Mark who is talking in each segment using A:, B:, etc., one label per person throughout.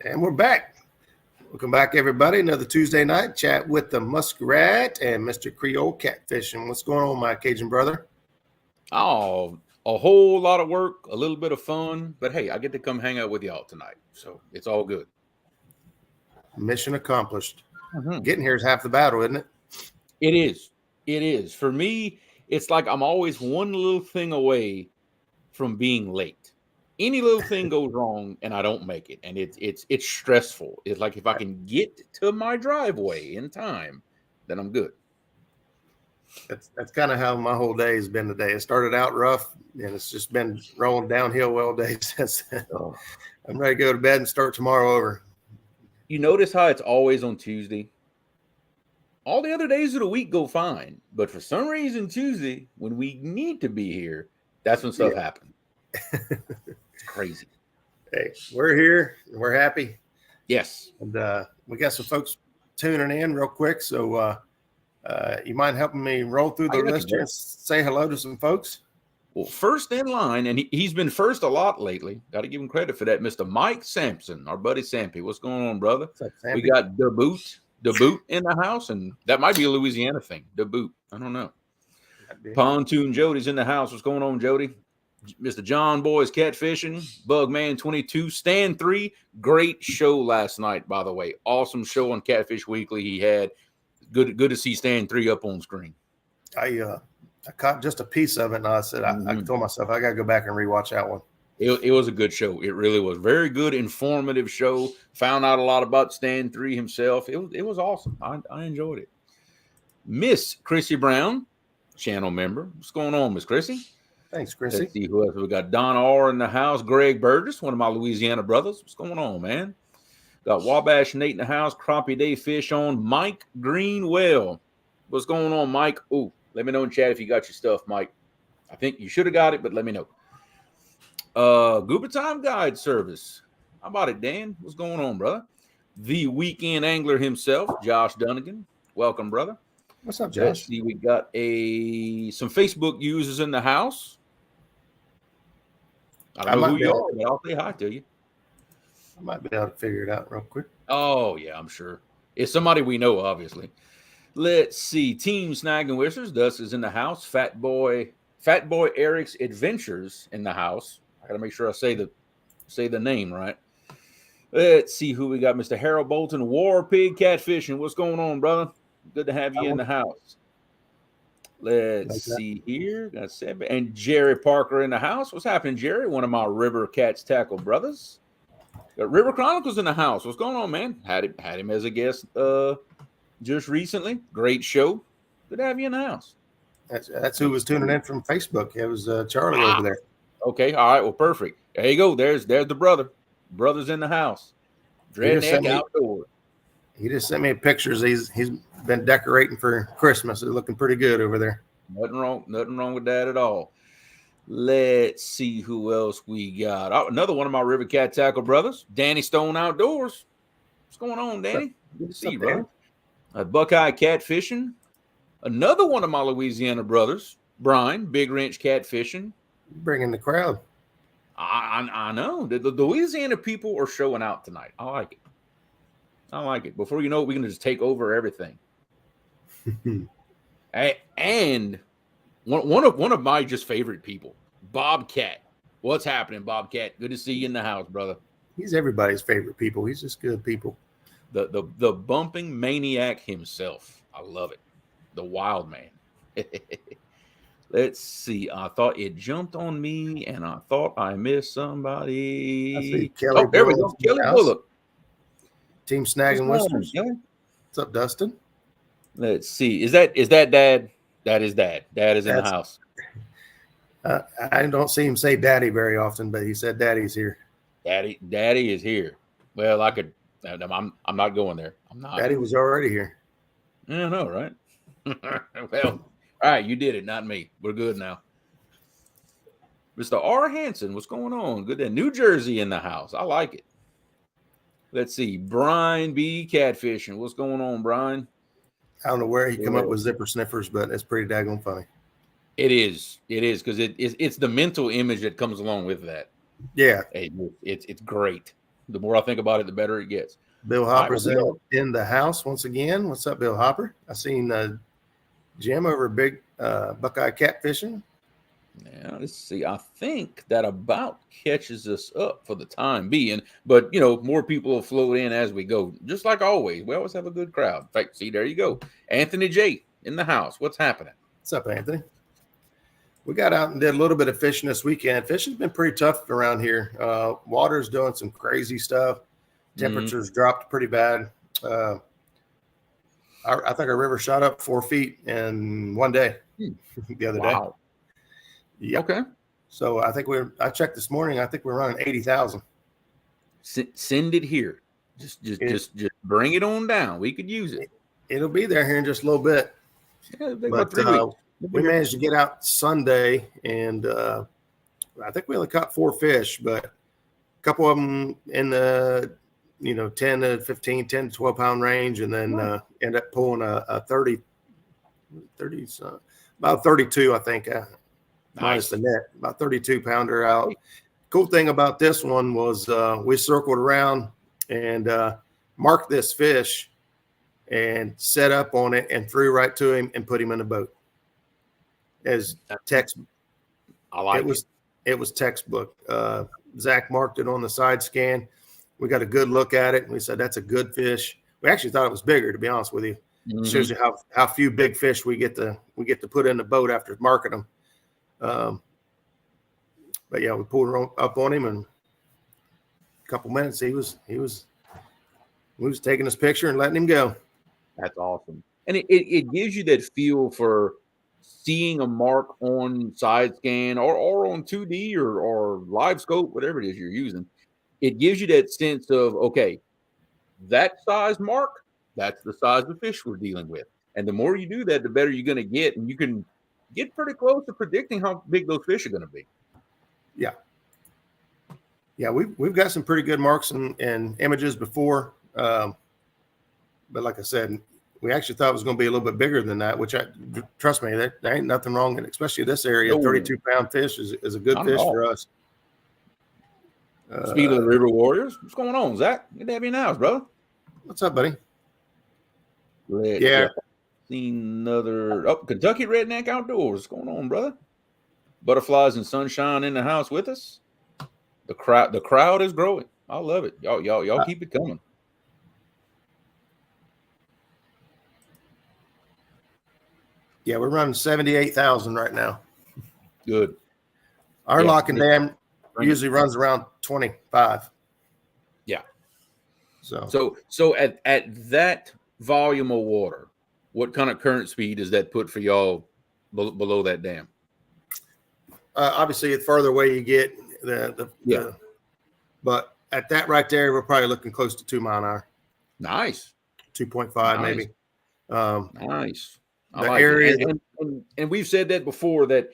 A: And we're back. Welcome back, everybody. Another Tuesday night chat with the Muskrat and Mr. Creole Catfishing. What's going on, my Cajun brother?
B: Oh, a whole lot of work, a little bit of fun, but hey, I get to come hang out with y'all tonight, so it's all good.
A: Mission accomplished. Getting here is half the battle, isn't it?
B: It is. It is. For me, it's like I'm always one little thing away from being late. Any little thing goes wrong and I don't make it, and it's stressful. It's like if I can get to my driveway in time, then I'm good.
A: That's kind of how my whole day has been today. It started out rough, and it's just been rolling downhill all day since then. I'm ready to go to bed and start tomorrow over.
B: You notice how it's always on Tuesday? All the other days of the week go fine, but for some reason Tuesday, when we need to be here, that's when stuff happens. It's crazy.
A: Hey, we're here. We're happy.
B: Yes.
A: And we got some folks tuning in real quick, so you mind helping me roll through the list here and say hello to some folks?
B: Well, first in line, and he's been first a lot lately. Got to give him credit for that, Mr. Mike Sampson, our buddy Sampy. What's going on, brother? We got the boot in the house, and that might be a Louisiana thing. The boot, I don't know. Pontoon Jody's in the house. What's going on, Jody? Mr. John Boy's catfishing. Bugman 22, Stand 3. Great show last night, by the way. Awesome show on Catfish Weekly. He had good to see Stand 3 up on screen.
A: I caught just a piece of it, and I said, I told myself I got to go back and rewatch that one.
B: It was a good show. It really was. Very good, informative show. Found out a lot about Stand 3 himself. It was awesome. I enjoyed it. Miss Chrissy Brown, channel member. What's going on, Miss Chrissy?
A: Thanks, Chrissy.
B: Let's see who else. We got Don R in the house. Greg Burgess, one of my Louisiana brothers. What's going on, man? Got Wabash Nate in the house. Crappie Day Fish on. Mike Greenwell. What's going on, Mike? Ooh, let me know in chat if you got your stuff, Mike. I think you should have got it, but let me know. Goober Time Guide Service. How about it, Dan? What's going on, brother? The weekend angler himself, Josh Dunnigan. Welcome, brother.
A: What's up, Josh?
B: Let's see, we got some Facebook users in the house. I don't know who you are, but I'll say hi to you.
A: I might be able to figure it out real quick.
B: Oh, yeah, I'm sure. It's somebody we know, obviously. Let's see. Team Snag and Whistles. Dust is in the house. Fat Boy Eric's Adventures in the house. I got to make sure I say the name right. Let's see who we got. Mr. Harold Bolton, War Pig Catfishing. What's going on, brother? Good to have you in the house. Let's see here. Got Seb and Jerry Parker in the house. What's happening, Jerry? One of my River Cats Tackle brothers. Got River Chronicles in the house. What's going on, man? Had him as a guest just recently. Great show. Good to have you in the house.
A: That's who was tuning in from Facebook. It was Charlie over there.
B: Okay. All right. Well, perfect. There you go. There's the brother. Brother's in the house. Dreadneck Outdoor.
A: He just sent me pictures. He's been decorating for Christmas. It's looking pretty good over there.
B: Nothing wrong with that at all. Let's see who else we got. Oh, another one of my River Cat Tackle brothers, Danny Stone Outdoors. What's going on, Danny? Good to see you, brother. Buckeye Catfishing. Another one of my Louisiana brothers, Brian, Big Wrench Catfishing.
A: Bringing the crowd.
B: I know. The Louisiana people are showing out tonight. I like it. Before you know it, we can just take over everything. And one of my just favorite people, Bobcat. What's happening, Bobcat? Good to see you in the house, brother.
A: He's everybody's favorite people. He's just good people.
B: The bumping maniac himself. I love it. The wild man. Let's see. I thought it jumped on me, and I thought I missed somebody.
A: I see Kelly.
B: There we go. Kelly Bullock.
A: Team Snag and Whistles. What's up, Dustin?
B: Let's see. Is that Dad? That is Dad. Dad is in the house.
A: I don't see him say Daddy very often, but he said Daddy's here.
B: Daddy is here. Well, I could. I'm not going there. I'm not.
A: Daddy was already here.
B: I know, right? Well, all right, you did it, not me. We're good now. Mr. R. Hanson, what's going on? Good to New Jersey in the house. I like it. Let's see. Brian B. Catfishing. What's going on, Brian?
A: I don't know where he come up with zipper sniffers, but it's pretty daggone funny.
B: It is because it's the mental image that comes along with that.
A: Yeah,
B: it's great. The more I think about it, the better it gets.
A: Bill
B: All right,
A: Hopper's in the house once again. What's up, Bill Hopper? I seen Jim over big Buckeye catfishing.
B: Yeah, let's see. I think that about catches us up for the time being. But, more people will float in as we go. Just like always. We always have a good crowd. In fact, see, there you go. Anthony J. in the house. What's happening?
A: What's up, Anthony? We got out and did a little bit of fishing this weekend. Fishing's been pretty tough around here. Water's doing some crazy stuff. Temperatures dropped pretty bad. I think our river shot up 4 feet in one day the other day. Yeah.
B: Okay.
A: So I think I checked this morning. I think we're running 80,000.
B: Send it here. Just bring it on down. We could use it.
A: It'll be there here in just a little bit.
B: Yeah, about 3 weeks.
A: We managed to get out Sunday, and I think we only caught 4 fish, but a couple of them in the 10 to 15, 10 to 12 pound range, and then end up pulling a 30, about 32, I think. Minus the net, about 32 pounder out. Cool thing about this one was we circled around and marked this fish and set up on it and threw right to him and put him in the boat. As text,
B: I like it.
A: It was textbook. Zach marked it on the side scan. We got a good look at it and we said that's a good fish. We actually thought it was bigger, to be honest with you. Mm-hmm. It shows you how few big fish we get to put in the boat after marking them. But yeah, we pulled up on him, and a couple minutes we was taking his picture and letting him go.
B: That's awesome, and it gives you that feel for seeing a mark on side scan or on 2D or live scope, whatever it is you're using. It gives you that sense of, okay, that size mark, that's the size of fish we're dealing with, and the more you do that, the better you're going to get, and you can get pretty close to predicting how big those fish are going to be.
A: Yeah, we've got some pretty good marks and images before, but like I said, we actually thought it was going to be a little bit bigger than that. Which trust me, there ain't nothing wrong, and especially this area. 32-pound fish is a good fish for us.
B: Speaking of the River Warriors, what's going on, Zach? Good to have you in the house, brother.
A: What's up, buddy?
B: Yeah. Seen another Kentucky Redneck Outdoors. What's going on, brother? Butterflies and sunshine in the house with us. The crowd is growing. I love it. Y'all keep it coming.
A: Yeah, we're running 78,000 right now.
B: Good.
A: Our lock and dam usually runs around 25.
B: Yeah.
A: So
B: at that volume of water, what kind of current speed does that put for y'all below that dam?
A: Obviously, the further away you get, but at that right there, we're probably looking close to 2 mile an hour.
B: Nice.
A: 2.5 maybe.
B: Nice.
A: The area,
B: and we've said that before, that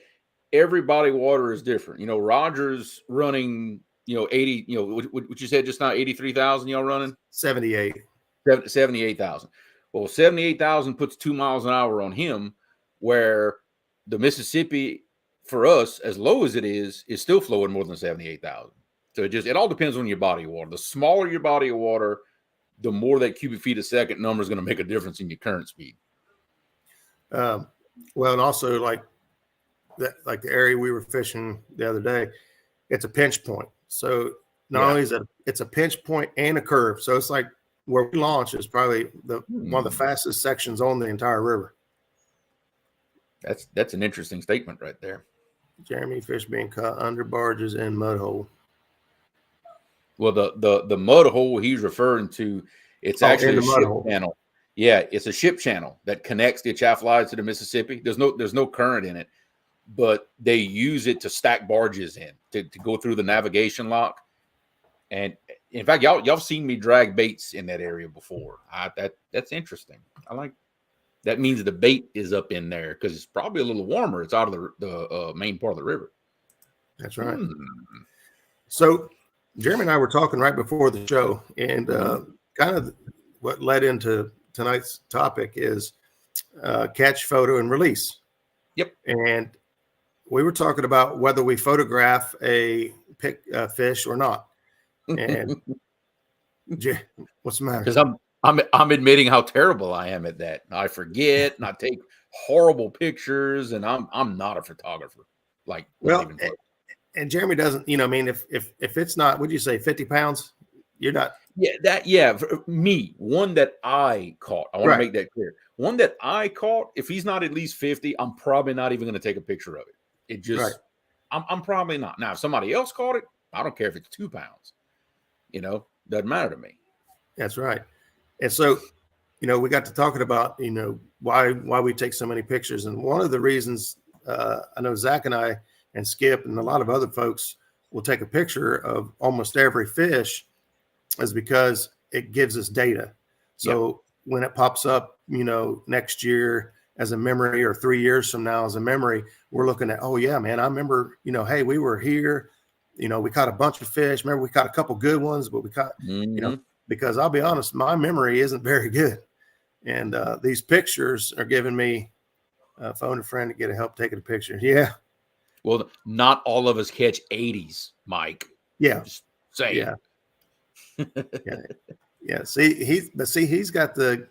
B: every body of water is different. Rogers running, 80. What you said just now, 83,000. Y'all running 78,000. Well, 78,000 puts 2 miles an hour on him, where the Mississippi, for us, as low as it is still flowing more than 78,000. So it all depends on your body of water. The smaller your body of water, the more that cubic feet a second number is going to make a difference in your current speed.
A: Well, and also like the area we were fishing the other day, it's a pinch point. So not only is it's a pinch point and a curve. So it's like where we launch is probably one of the fastest sections on the entire river.
B: That's an interesting statement right there.
A: Jeremy, fish being caught under barges and mud hole.
B: Well, the mud hole he's referring to, it's actually a ship channel. Yeah, it's a ship channel that connects the Atchafalaya to the Mississippi. There's no current in it, but they use it to stack barges in to go through the navigation lock. And in fact, y'all seen me drag baits in that area before. That's interesting. I like. That means the bait is up in there because it's probably a little warmer. It's out of the main part of the river.
A: That's right. So Jeremy and I were talking right before the show, and kind of what led into tonight's topic is catch, photo, and release.
B: Yep.
A: And we were talking about whether we photograph a fish or not. And What's the matter?
B: Because I'm admitting how terrible I am at that. I forget and I take horrible pictures, and I'm not a photographer. Like, not even close.
A: And Jeremy doesn't, I mean, if it's not, would you say 50 pounds? You're not.
B: Yeah, for me, one that I caught. I want to
A: Right.
B: make that clear. One that I caught, if he's not at least 50, I'm probably not even going to take a picture of it. It just,
A: Right.
B: I'm probably not. Now, if somebody else caught it, I don't care if it's 2 pounds. Doesn't matter to me.
A: That's right. And so, we got to talking about, why we take so many pictures. And one of the reasons, I know Zach and I and Skip and a lot of other folks will take a picture of almost every fish is because it gives us data. So when it pops up, next year as a memory or 3 years from now as a memory, we're looking at, oh yeah, man, I remember, hey, we were here, we caught a bunch of fish. Remember, we caught a couple good ones, but we caught, because I'll be honest, my memory isn't very good. And these pictures are giving me phone a friend to get help taking a picture. Yeah.
B: Well, not all of us catch 80s, Mike.
A: Yeah.
B: Just saying.
A: Yeah. See, he's got the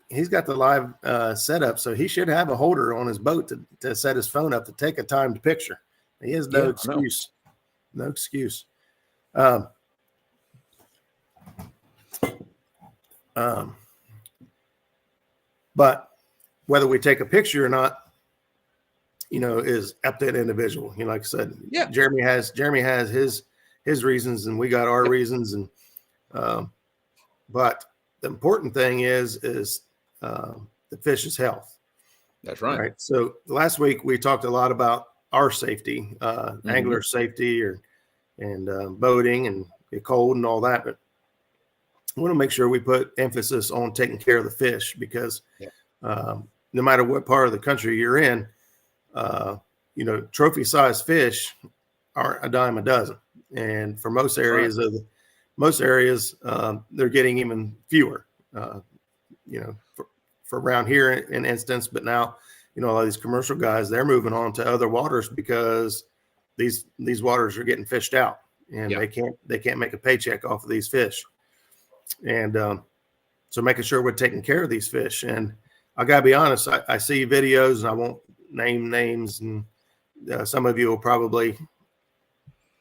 A: live setup, so he should have a holder on his boat to set his phone up to take a timed picture. He has no excuse. No excuse. But whether we take a picture or not, is up to that individual. Like I said, Jeremy has his reasons, and we got our reasons, and but the important thing is the fish's health.
B: That's right.
A: Right. So last week we talked a lot about our safety, angler safety, and boating and get cold and all that, but I want to make sure we put emphasis on taking care of the fish because no matter what part of the country you're in, trophy size fish aren't a dime a dozen. And for most areas they're getting even fewer, for around here in instance, but now, a lot of these commercial guys, they're moving on to other waters because these waters are getting fished out and they can't make a paycheck off of these fish. And so making sure we're taking care of these fish. And I gotta be honest, I see videos, and I won't name names, and some of you will probably,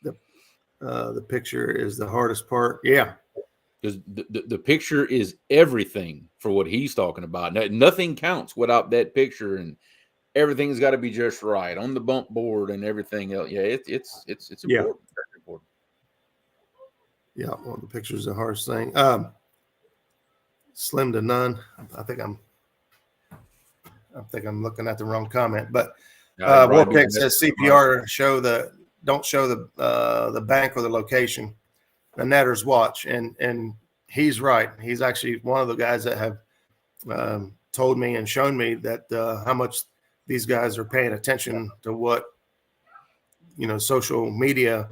A: the picture is the hardest part. Yeah.
B: Because the picture is everything for what he's talking about. Nothing counts without that picture, and everything's got to be just right on the bump board and everything else. Yeah, it's important.
A: Yeah.
B: Very important.
A: Yeah, well, the picture is the hardest thing. Slim to none. I think I'm looking at the wrong comment, but Warpick says CPR don't show the bank or the location. The netters watch, and he's right. He's actually one of the guys that have told me and shown me that how much these guys are paying attention to what social media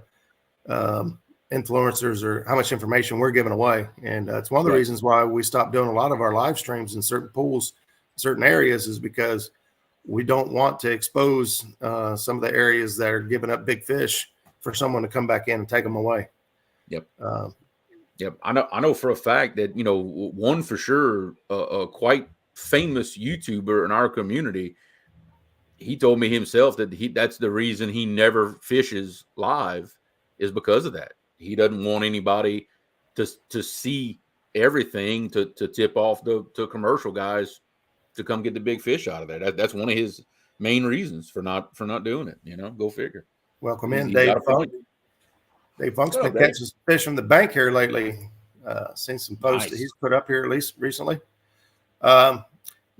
A: influencers or how much information we're giving away. And it's one of the reasons why we stopped doing a lot of our live streams in certain pools, certain areas, is because we don't want to expose some of the areas that are giving up big fish for someone to come back in and take them away.
B: Yep. I know for a fact that, one for sure, a quite famous YouTuber in our community, he told me himself that that's the reason he never fishes live, is because of that. He doesn't want anybody to see everything to tip off to commercial guys to come get the big fish out of there. That's one of his main reasons for not doing it. Go figure.
A: Welcome in, Dave. Dave Funk's been catching fish from the bank here lately. Seen some posts that he's put up here at least recently. One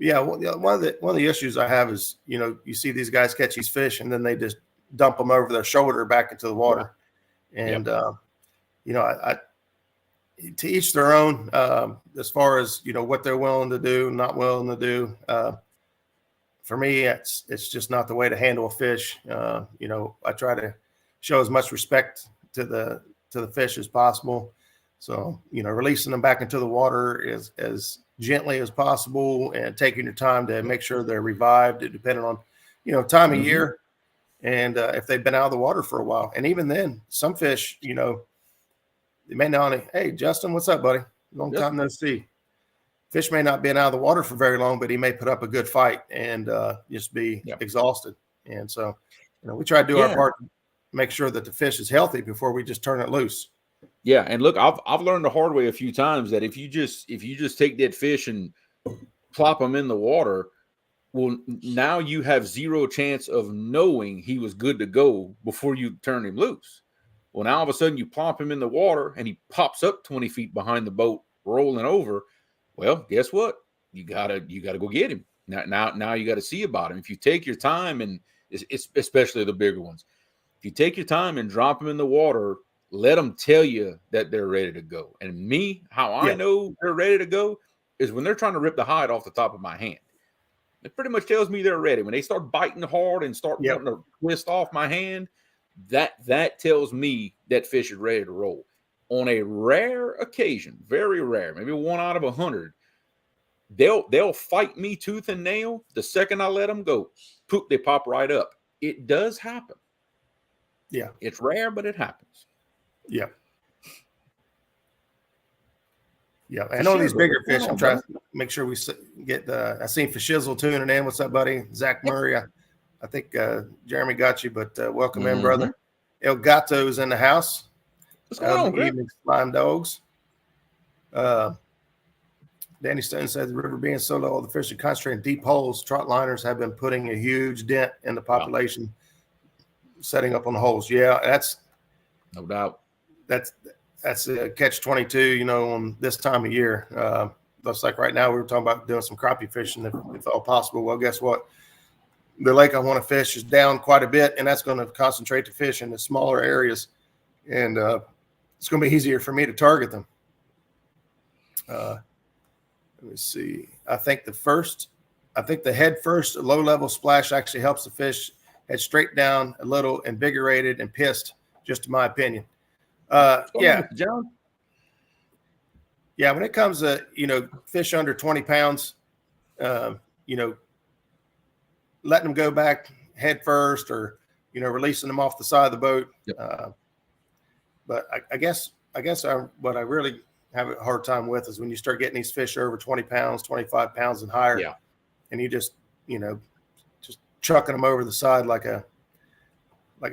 A: of the issues I have is, you see these guys catch these fish and then they just dump them over their shoulder back into the water. And, I to each their own, as far as, what they're willing to do, not willing to do. For me, it's just not the way to handle a fish. I try to show as much respect to the fish as possible. So, releasing them back into the water as gently as possible and taking your time to make sure they're revived, depending on, time of year. And if they've been out of the water for a while. And even then, some fish, they may not, hey, Justin, what's up, buddy? Long time no see. Fish may not be out of the water for very long, but he may put up a good fight and just be exhausted. And so, we try to do our part to make sure that the fish is healthy before we just turn it loose.
B: Yeah, and look, I've learned the hard way a few times that if you just take that fish and plop him in the water, well, now you have zero chance of knowing he was good to go before you turn him loose. Well, now all of a sudden you plop him in the water and he pops up 20 feet behind the boat, rolling over. Well, guess what? You gotta go get him. Now you got to see about him. If you take your time, and it's especially the bigger ones, if you take your time and drop them in the water, let them tell you that they're ready to go. And how I know they're ready to go is when they're trying to rip the hide off the top of my hand. It pretty much tells me they're ready. When they start biting hard and start wanting to twist off my hand, that tells me that fish is ready to roll. On a rare occasion, very rare, maybe 1 out of 100, they'll fight me tooth and nail. The second I let them go, poop, they pop right up. It does happen.
A: Yeah.
B: It's rare, but it happens.
A: Yeah. Yeah. And on these bigger fish, I'm trying to make sure we get I seen Fashizzle tuning in. What's up, buddy? Zach Murray. I think Jeremy got you, but welcome in, brother. El Gato's in the house.
B: What's going on, Greg?
A: Evening Slime Dogs. Danny Stone said the river being so low, the fish are concentrating deep holes. Trot liners have been putting a huge dent in the population, setting up on the holes. Yeah, that's
B: no doubt.
A: That's a catch-22, on this time of year. Looks like right now we were talking about doing some crappie fishing if all possible. Well, guess what? The lake I want to fish is down quite a bit, and that's going to concentrate the fish in the smaller areas, and it's going to be easier for me to target them. Let me see. I think the head first low-level splash actually helps the fish head straight down, a little invigorated and pissed, just in my opinion.
B: John.
A: Yeah, when it comes to fish under 20 pounds, letting them go back head first, or releasing them off the side of the boat. But I guess what I really have a hard time with is when you start getting these fish over 20 pounds, 25 pounds and higher, and you just chucking them over the side like a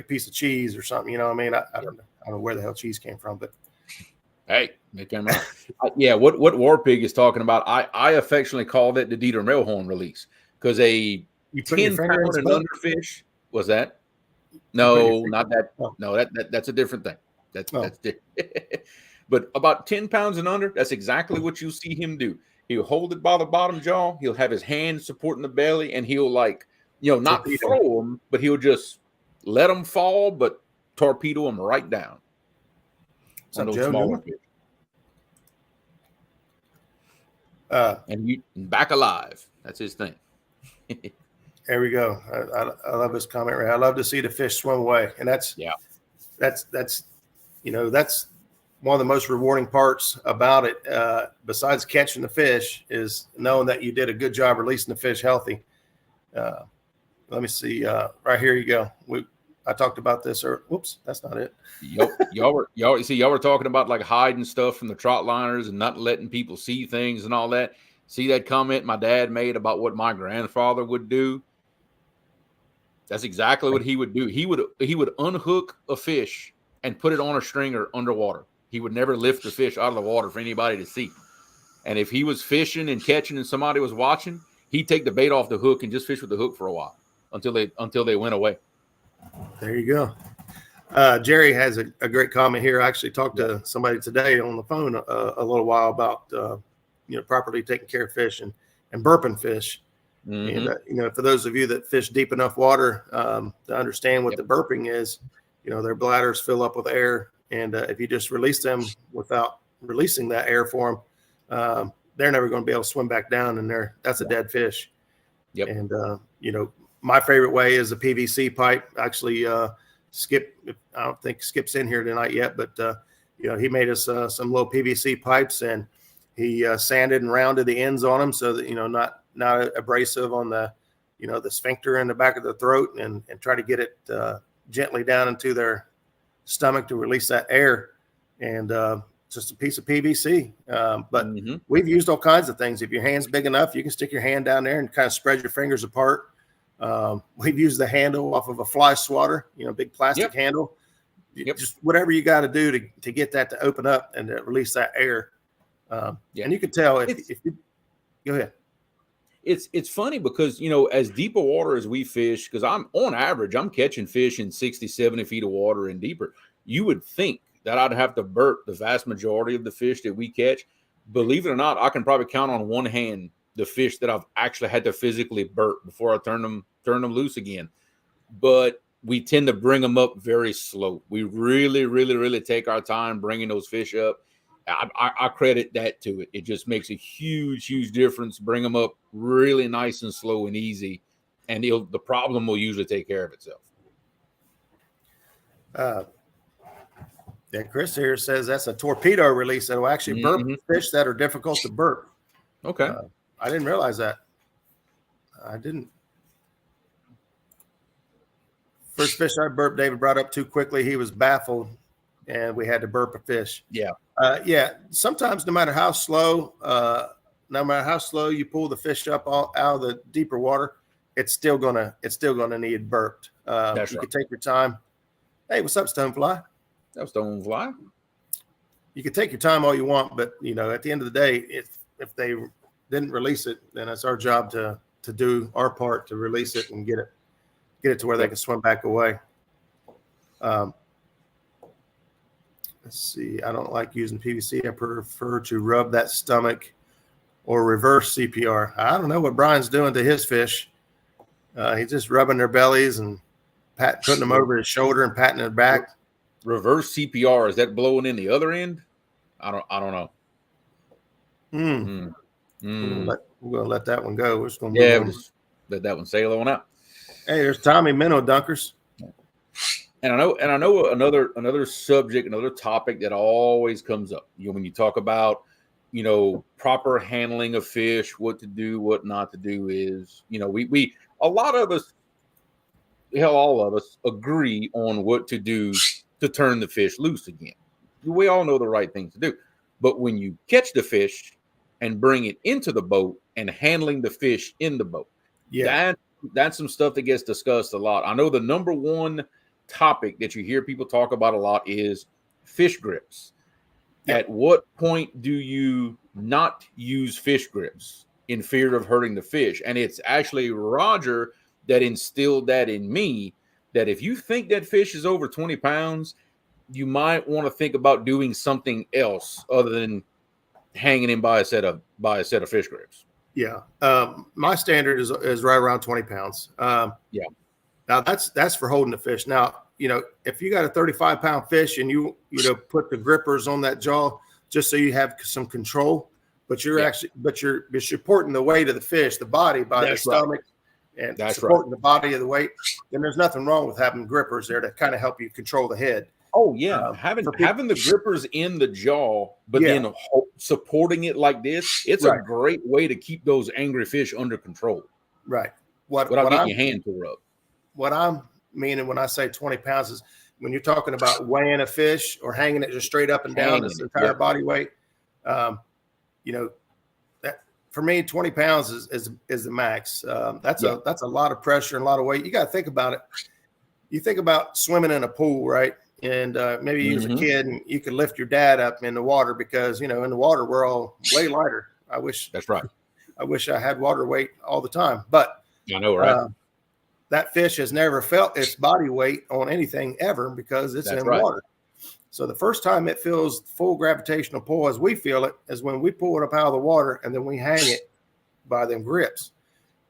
A: piece of cheese or something. I mean, I don't know where the hell cheese came from, but
B: hey, they came out. What War Pig is talking about, I affectionately called it the Dieter Melhorn release, because a 10-pound and under fish was that. No, not that. Oh. No, that's a different thing. That's different. But about 10 pounds and under, that's exactly what you'll see him do. He'll hold it by the bottom jaw. He'll have his hand supporting the belly, and he'll not throw them, but he'll just let them fall, but torpedo them right down. On those smaller fish. And you back alive. That's his thing.
A: There we go. I love this comment. Right? I love to see the fish swim away, and that's one of the most rewarding parts about it. Besides catching the fish, is knowing that you did a good job releasing the fish healthy. Let me see. Right here you go. I talked about this. Whoops, that's not it.
B: Y'all were talking about like hiding stuff from the trot liners and not letting people see things and all that. See that comment my dad made about what my grandfather would do? That's exactly what he would do. He would unhook a fish and put it on a stringer underwater. He would never lift the fish out of the water for anybody to see. And if he was fishing and catching and somebody was watching, he'd take the bait off the hook and just fish with the hook for a while until they went away.
A: There you go. Jerry has a great comment here. I actually talked to somebody today on the phone a little while about properly taking care of fish and burping fish. Mm-hmm. And for those of you that fish deep enough water to understand what the burping is, their bladders fill up with air, and if you just release them without releasing that air for them, they're never going to be able to swim back down, and that's a dead fish. Yep. And my favorite way is a PVC pipe. Actually, Skip, I don't think Skip's in here tonight yet, but he made us some little PVC pipes, and he sanded and rounded the ends on them so that not abrasive on the the sphincter in the back of the throat, and try to get it gently down into their stomach to release that air. And just a piece of PVC. But
B: Mm-hmm.
A: we've used all kinds of things. If your hand's big enough, you can stick your hand down there and kind of spread your fingers apart. We've used the handle off of a fly swatter, big plastic handle. Just whatever you got to do to get that to open up and to release that air. And you can tell if you go ahead.
B: It's funny because, as deeper water as we fish, because I'm catching fish in 60, 70 feet of water and deeper. You would think that I'd have to burp the vast majority of the fish that we catch. Believe it or not, I can probably count on one hand the fish that I've actually had to physically burp before I turn them loose again. But we tend to bring them up very slow. We really, really, really take our time bringing those fish up. I credit that to it. It just makes a huge, huge difference. Bring them up really nice and slow and easy, and the problem will usually take care of itself.
A: Chris here says that's a torpedo release that will actually burp fish that are difficult to burp.
B: Okay.
A: I didn't realize that. I didn't. First fish I burped, David brought up too quickly. He was baffled, and we had to burp a fish.
B: Yeah.
A: Sometimes no matter how slow you pull the fish up out of the deeper water, it's still gonna need burped.
B: That's
A: you
B: right.
A: can take your time. Hey, what's up, Stonefly?
B: That's Stonefly.
A: You can take your time all you want, but at the end of the day, if they didn't release it, then it's our job to do our part to release it and get it to where they can swim back away. Let's see. I don't like using PVC. I prefer to rub that stomach or reverse CPR. I don't know what Brian's doing to his fish. He's just rubbing their bellies and putting them over his shoulder and patting their back.
B: Reverse CPR, is that blowing in the other end? I don't know.
A: We're gonna let that one go. We're just gonna
B: just let that one sail on out.
A: Hey, there's Tommy Minnow Dunkers.
B: And I know another subject, another topic that always comes up. When you talk about, proper handling of fish, what to do, what not to do is, we all of us agree on what to do to turn the fish loose again. We all know the right thing to do. But when you catch the fish and bring it into the boat and handling the fish in the boat, that's some stuff that gets discussed a lot. I know the number one topic that you hear people talk about a lot is fish grips. At what point do you not use fish grips in fear of hurting the fish? And it's actually Roger that instilled that in me, that if you think that fish is over 20 pounds, you might want to think about doing something else other than hanging him by a set of fish grips.
A: My standard is right around 20 pounds. Now that's for holding the fish. Now, if you got a 35-pound fish and you put the grippers on that jaw just so you have some control, but you're supporting the weight of the fish, the body by the stomach, and supporting the body of the weight, then there's nothing wrong with having grippers there to kind of help you control the head.
B: Oh yeah, having the grippers in the jaw, but then supporting it like this, it's a great way to keep those angry fish under control.
A: Right.
B: Without getting your hand tore up.
A: What I'm meaning when I say 20 pounds is when you're talking about weighing a fish or hanging it just straight up and down, its entire body weight. That for me, 20 pounds is the max. That's a lot of pressure and a lot of weight. You got to think about it. You think about swimming in a pool, right? And maybe you was a kid and you could lift your dad up in the water because, in the water, we're all way lighter.
B: That's right.
A: I wish I had water weight all the time, but
B: I know, right?
A: That fish has never felt its body weight on anything ever because it's in water. So the first time it feels full gravitational pull as we feel it is when we pull it up out of the water and then we hang it by them grips.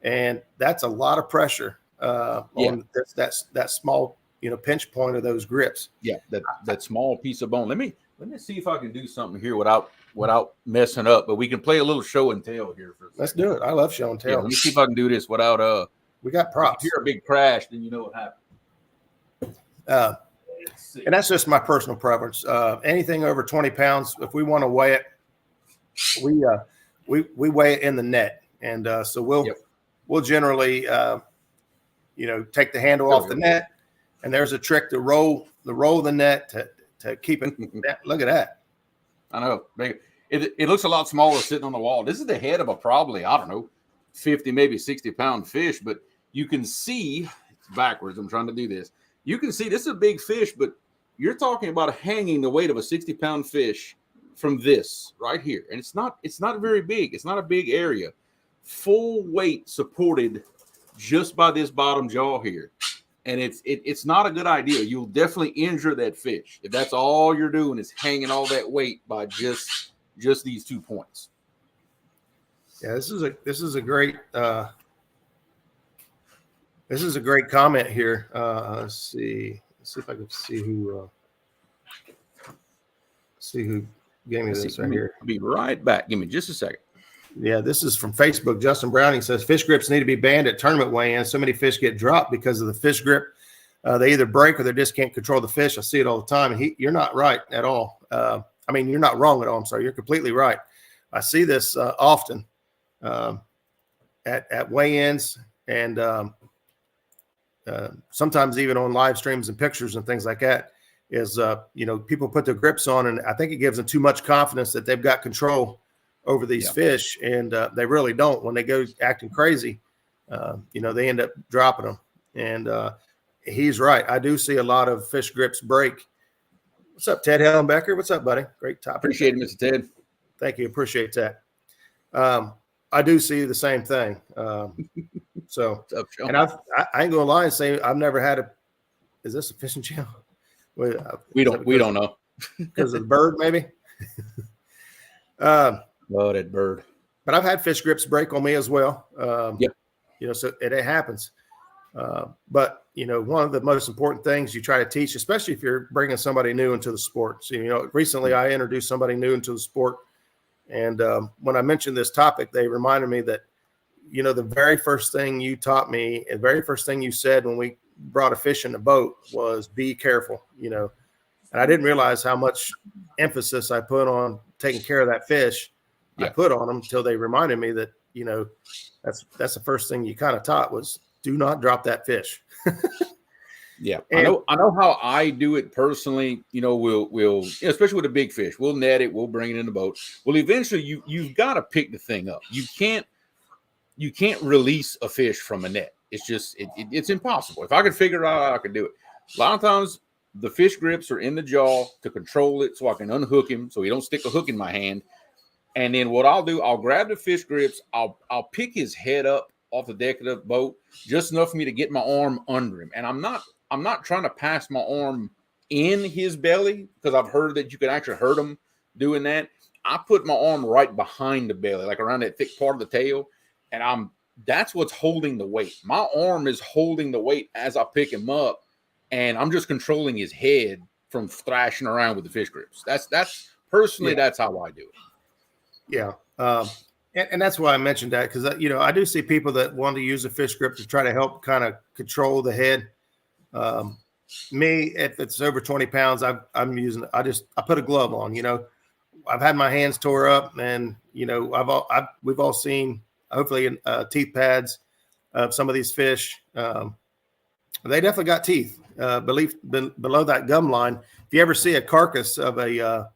A: And that's a lot of pressure on that small, pinch point of those grips.
B: Yeah, that small piece of bone. Let me see if I can do something here without messing up, but we can play a little show and tell here for a second.
A: Let's do it. I love show and tell.
B: Let me see if I can do this without
A: we got props.
B: If you hear a big crash, then you know what happened.
A: And that's just my personal preference. Anything over 20 pounds, if we want to weigh it, we weigh it in the net, and so we'll generally take the handle off the net, and there's a trick to roll the net to keep it. Look at that.
B: I know. It looks a lot smaller sitting on the wall. This is the head of a probably, I don't know, 50, maybe 60-pound fish, but you can see, it's backwards. I'm trying to do this. You can see this is a big fish, but you're talking about hanging the weight of a 60-pound fish from this right here. And it's not very big. It's not a big area. Full weight supported just by this bottom jaw here. And it's not a good idea. You'll definitely injure that fish if that's all you're doing is hanging all that weight by just these 2 points.
A: Yeah, this is a great comment here. Let's see if I can see who gave me this right here.
B: I'll be right back. Give me just a second.
A: Yeah, this is from Facebook. Justin Browning says fish grips need to be banned at tournament weigh-ins. So many fish get dropped because of the fish grip. They either break or they just can't control the fish. I see it all the time. And you're not right at all. You're not wrong at all. I'm sorry. You're completely right. I see this often at weigh-ins and sometimes even on live streams and pictures and things like that. Is people put their grips on, and I think it gives them too much confidence that they've got control over these fish, and they really don't. When they go acting crazy, they end up dropping them. And he's right. I do see a lot of fish grips break. What's up, Ted Hellenbecker? What's up, buddy? Great topic.
B: Appreciate it, Mr. Ted.
A: Thank you. Appreciate that. I do see the same thing. So, and I ain't gonna lie and say I've never had a. Is this a fishing channel?
B: We don't know
A: because of the bird, maybe.
B: Oh, that bird.
A: But I've had fish grips break on me as well.
B: Yep.
A: So it happens. But one of the most important things you try to teach, especially if you're bringing somebody new into the sport. So, recently I introduced somebody new into the sport. And when I mentioned this topic, they reminded me that, the very first thing you taught me, the very first thing you said when we brought a fish in the boat was be careful, and I didn't realize how much emphasis I put on taking care of that fish. I put on them until they reminded me that, that's the first thing you kind of taught was do not drop that fish.
B: Yeah. And I know how I do it personally. We'll especially with a big fish, we'll net it, we'll bring it in the boat. Well, eventually you've got to pick the thing up. You can't release a fish from a net. It's just, it's impossible. If I could figure it out, I could do it. A lot of times the fish grips are in the jaw to control it so I can unhook him so he don't stick a hook in my hand. And then what I'll do, I'll grab the fish grips. I'll pick his head up off the deck of the boat just enough for me to get my arm under him. And I'm not trying to pass my arm in his belly because I've heard that you can actually hurt him doing that. I put my arm right behind the belly, like around that thick part of the tail. And that's what's holding the weight. My arm is holding the weight as I pick him up. And I'm just controlling his head from thrashing around with the fish grips. That's personally, that's how I do it.
A: Yeah. And that's why I mentioned that because, I do see people that want to use a fish grip to try to help kind of control the head. Me, if it's over 20 pounds, I'm using, I put a glove on, I've had my hands tore up and, we've all seen hopefully teeth pads of some of these fish. They definitely got teeth below that gum line. If you ever see a carcass of a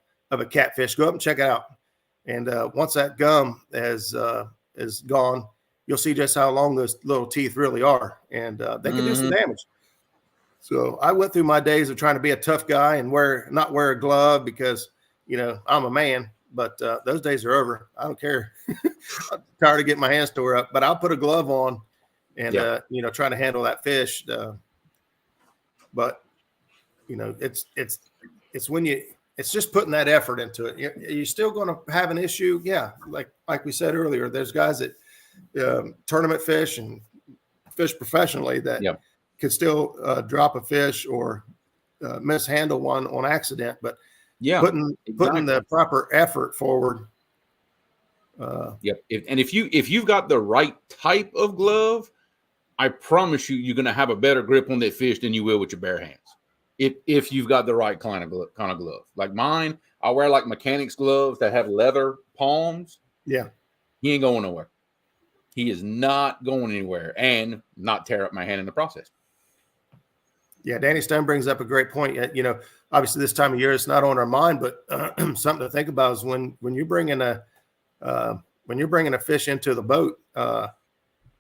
A: catfish, go up and check it out. And once that gum is gone, you'll see just how long those little teeth really are, and they can do some damage. So I went through my days of trying to be a tough guy and not wear a glove because I'm a man. But those days are over. I don't care. I'm tired of getting my hands tore up, but I'll put a glove on and try to handle that fish. But it's when it's just putting that effort into it. You're still going to have an issue. Yeah. Like we said earlier, there's guys that tournament fish and fish professionally that could still drop a fish or mishandle one on accident, but putting the proper effort forward.
B: If you've got the right type of glove, I promise you're going to have a better grip on that fish than you will with your bare hands. If you've got the right kind of glove, like mine, I wear like mechanics gloves that have leather palms.
A: Yeah,
B: he ain't going nowhere. He is not going anywhere, and not tear up my hand in the process.
A: Yeah, Danny Stone brings up a great point. You know, obviously this time of year it's not on our mind, but something to think about is when you're bringing a fish into the boat.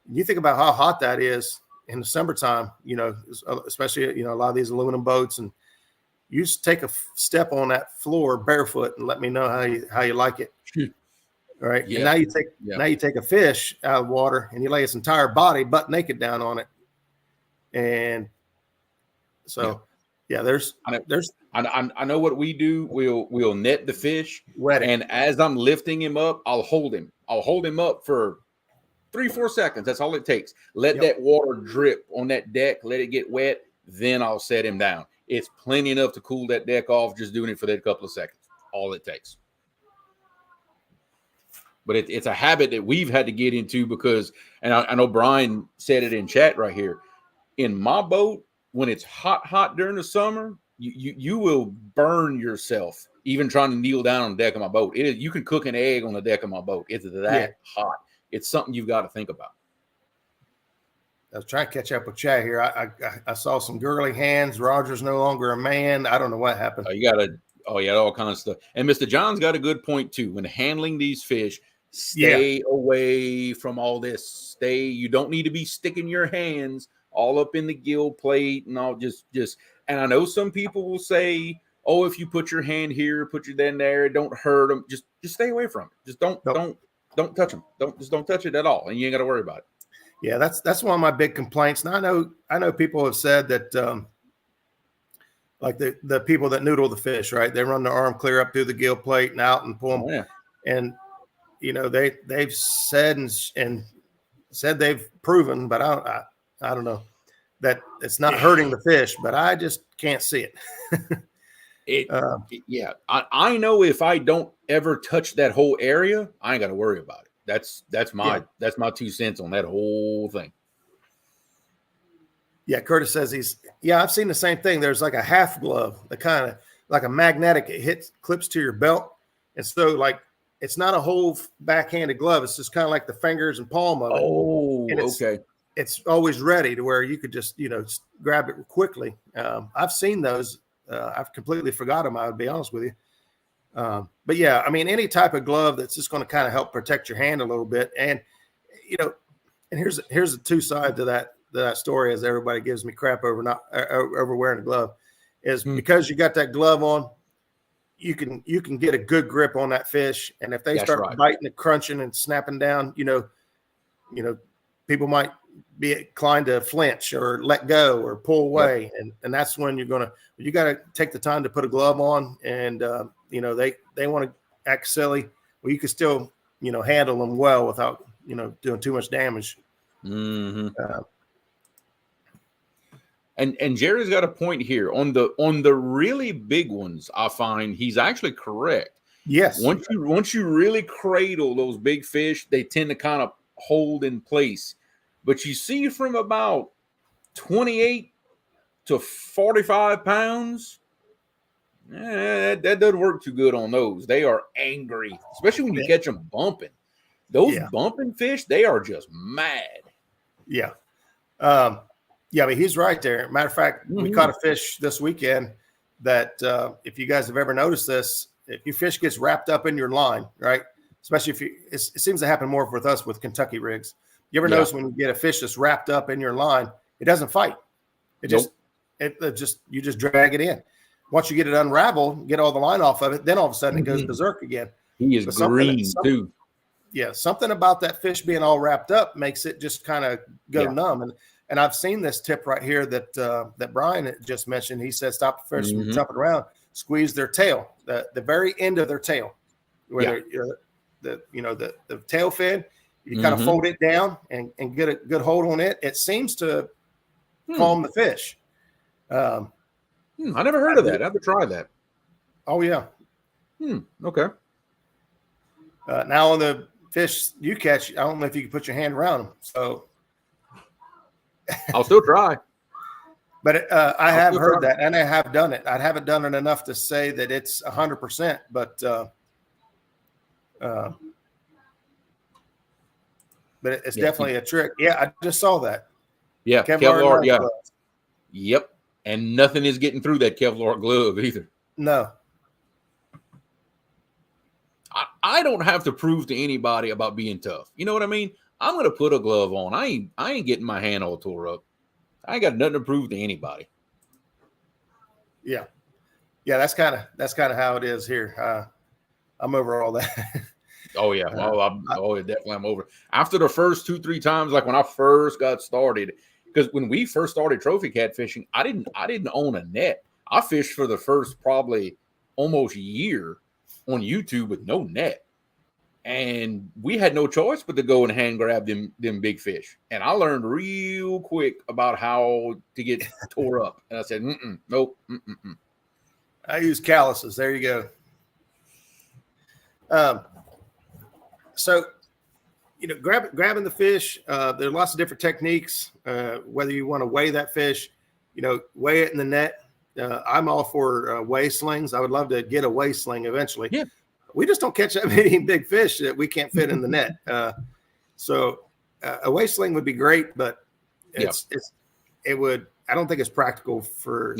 A: You think about how hot that is in the summertime. You know, especially a lot of these aluminum boats, and you just take a step on that floor barefoot and let me know how you like it. All right,
B: Yeah.
A: and now you take a fish out of water and you lay its entire body butt naked down on it, and so
B: I know what we do. We'll net the fish,
A: wet it.
B: and as I'm lifting him up, I'll hold him. I'll hold him up for 3-4 seconds. That's all it takes. Let that water drip on that deck. Let it get wet. Then I'll set him down. It's plenty enough to cool that deck off. Just doing it for that couple of seconds. All it takes. But it's a habit that we've had to get into because, and I know Brian said it in chat right here. In my boat, when it's hot during the summer, you will burn yourself even trying to kneel down on the deck of my boat. You can cook an egg on the deck of my boat. It's that hot. It's something you've got to think about.
A: I was trying to catch up with Chad here. I saw some gurgling hands. Roger's no longer a man. I don't know what happened.
B: All kinds of stuff. And Mr. John's got a good point too. When handling these fish, stay away from all this. You don't need to be sticking your hands all up in the gill plate and all. Just. And I know some people will say, "Oh, if you put your hand here, put your then there, it don't hurt them." Just stay away from it. Just don't touch them. Don't touch it at all, and you ain't got to worry about it.
A: Yeah, that's one of my big complaints. And I know people have said that, like the people that noodle the fish, right? They run their arm clear up through the gill plate and out and pull them.
B: Oh, yeah.
A: And they've said and said they've proven, but I don't know that it's not hurting the fish, but I just can't see it.
B: I know if I don't ever touch that whole area, I ain't got to worry about it. That's my 2 cents on that whole thing.
A: Yeah, Curtis says I've seen the same thing. There's like a half glove, the kind of like a magnetic, it clips to your belt. And so like, it's not a whole backhanded glove. It's just kind of like the fingers and palm of it.
B: Oh, okay.
A: It's always ready to where you could just, grab it quickly. I've seen those. I've completely forgot them. I would be honest with you. But yeah, I mean, any type of glove that's just going to kind of help protect your hand a little bit. And, and here's the two sides to that story, as everybody gives me crap over not over wearing a glove, is because you got that glove on, you can get a good grip on that fish. And if they start biting and crunching and snapping down, people might be inclined to flinch or let go or pull away. And that's when you got to take the time to put a glove on. And, they want to act silly. Well, you can still, handle them well without, doing too much damage.
B: Mm-hmm. And Jerry's got a point here on the really big ones. I find he's actually correct.
A: Yes.
B: Once you really cradle those big fish, they tend to kind of hold in place. But you see from about 28 to 45 pounds, that doesn't work too good on those. They are angry, especially when you catch them bumping. Those bumping fish, they are just mad.
A: Yeah. Yeah, but he's right there. Matter of fact, we caught a fish this weekend that if you guys have ever noticed this, if your fish gets wrapped up in your line, right? Especially it seems to happen more with us with Kentucky rigs. You ever notice when you get a fish that's wrapped up in your line, it doesn't fight. You just drag it in. Once you get it unraveled, get all the line off of it, then all of a sudden it goes berserk again.
B: He is green too.
A: Yeah, something about that fish being all wrapped up makes it just kind of go numb. And I've seen this tip right here that Brian just mentioned. He said, stop the fish from jumping around, squeeze their tail, the very end of their tail, where the tail fin. You kind of fold it down and get a good hold on it. It seems to calm the fish.
B: I never heard of that. I have to try that.
A: Oh yeah.
B: Okay.
A: Now on the fish you catch, I don't know if you can put your hand around them. So
B: I'll still try.
A: But I have heard that, and I have done it. I haven't done it enough to say that it's 100%, but it's definitely a trick. Yeah, I just saw that.
B: Yeah, Kevlar. Yeah. Yep. And nothing is getting through that Kevlar glove either.
A: No.
B: I don't have to prove to anybody about being tough. You know what I mean? I'm gonna put a glove on. I ain't getting my hand all tore up. I ain't got nothing to prove to anybody.
A: Yeah. Yeah, that's kind of how it is here. I'm over all that.
B: Oh yeah. Definitely I'm over. After the first 2-3 times, like when I first got started, because when we first started trophy catfishing, I didn't own a net. I fished for the first probably almost year on YouTube with no net. And we had no choice but to go and hand grab them big fish. And I learned real quick about how to get tore up. And I said, nope.
A: I use calluses. There you go. So, grabbing the fish, there are lots of different techniques, whether you want to weigh that fish, weigh it in the net. I'm all for weigh slings. I would love to get a weigh sling eventually.
B: Yeah.
A: We just don't catch that many big fish that we can't fit in the net. So a weigh sling would be great, but I don't think it's practical for,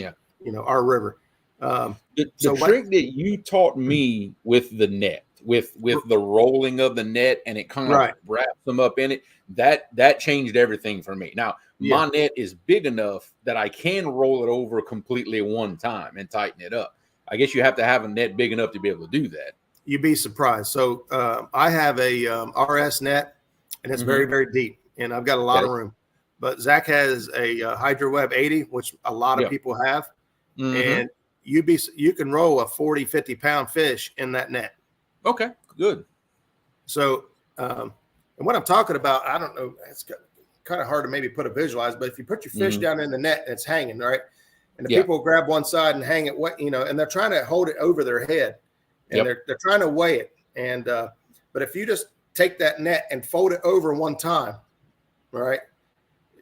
A: our river.
B: The trick that you taught me with the net, with the rolling of the net, and it kind of wraps them up in it, that changed everything for me. Now, my net is big enough that I can roll it over completely one time and tighten it up. I guess you have to have a net big enough to be able to do that.
A: You'd be surprised. So I have a RS net, and it's very, very deep, and I've got a lot of room. But Zach has a Hydro Web 80, which a lot of people have, and you can roll a 40, 50-pound fish in that net.
B: Okay, good.
A: So, and what I'm talking about, I don't know, it's kind of hard to maybe visualize, but if you put your fish down in the net and it's hanging, right, and the people grab one side and hang it, and they're trying to hold it over their head. And they're trying to weigh it. And but if you just take that net and fold it over one time, right?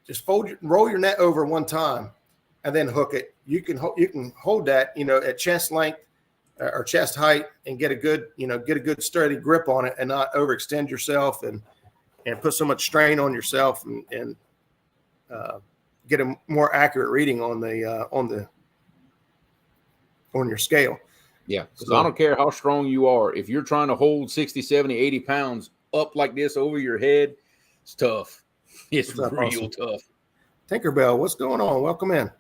A: Just roll your net over one time and then hook it. You can hold that, at chest length or chest height and get a good sturdy grip on it and not overextend yourself and put so much strain on yourself and get a more accurate reading on your scale.
B: Yeah, because I don't care how strong you are. If you're trying to hold 60, 70, 80 pounds up like this over your head, it's tough. It's real tough.
A: Tinkerbell, what's going on? Welcome in.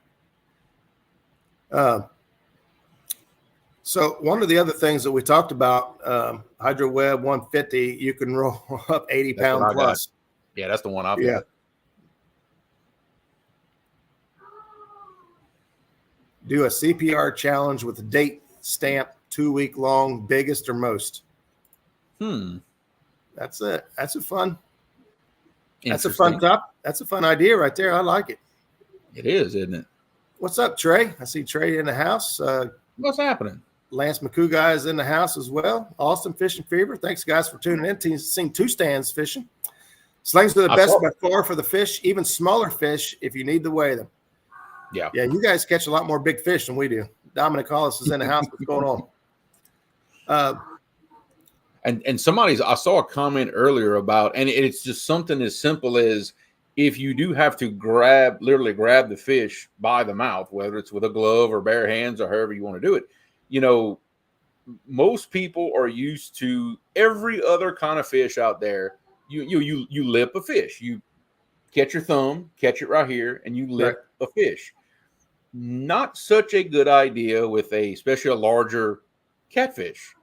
A: So one of the other things that we talked about, Hydro Web 150, you can roll up 80 pound plus.
B: Yeah, that's the one I've got.
A: Do a CPR challenge with a date stamp, 2-week long, biggest or most. That's it. That's a fun top. That's a fun idea right there. I like it.
B: It is, isn't it?
A: What's up, Trey? I see Trey in the house.
B: What's happening?
A: Lance McCoo guy is in the house as well. Austin Fishing Fever. Thanks, guys, for tuning in. Seen 2 stands fishing. Slings are the best by far for the fish, even smaller fish if you need to weigh them. Yeah, you guys catch a lot more big fish than we do. Dominic Hollis is in the house. What's going on?
B: And I saw a comment earlier about, and it's just something as simple as if you do have to literally grab the fish by the mouth, whether it's with a glove or bare hands or however you want to do it, most people are used to every other kind of fish out there. You lip a fish. You catch your thumb, catch it right here, and you lip a fish. Not such a good idea with especially a larger catfish,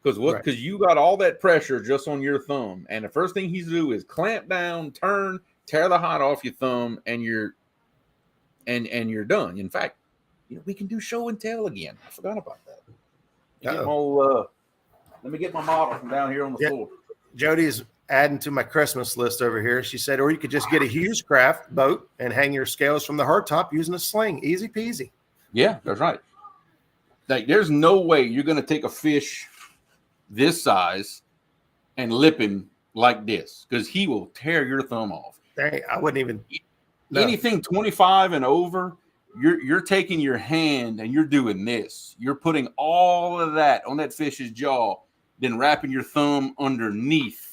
B: because you got all that pressure just on your thumb, and the first thing he's do is clamp down, turn, tear the hide off your thumb, and you're done. In fact, we can do show and tell again. I forgot about that. Let me get my model from down here on the floor.
A: Jody's adding to my Christmas list over here. She said, or you could just get a Hughes Craft boat and hang your scales from the hardtop using a sling. Easy peasy.
B: Yeah, that's right. Like, there's no way you're going to take a fish this size and lip him like this, because he will tear your thumb off.
A: Dang, I wouldn't even.
B: Anything 25 and over, you're taking your hand and you're doing this. You're putting all of that on that fish's jaw, then wrapping your thumb underneath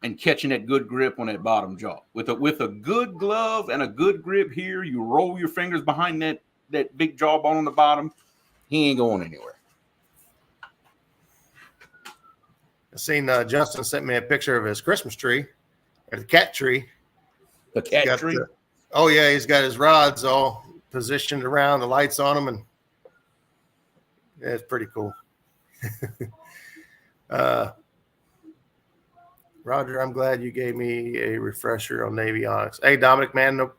B: and catching that good grip on that bottom jaw. With a good glove and a good grip here, you roll your fingers behind that big jawbone on the bottom, he ain't going anywhere.
A: I seen Justin sent me a picture of his Christmas tree, or the cat tree.
B: The cat tree?
A: Oh, yeah, he's got his rods all positioned around, the lights on them, and yeah, it's pretty cool. Roger, I'm glad you gave me a refresher on avionics. Hey, Dominic, man, no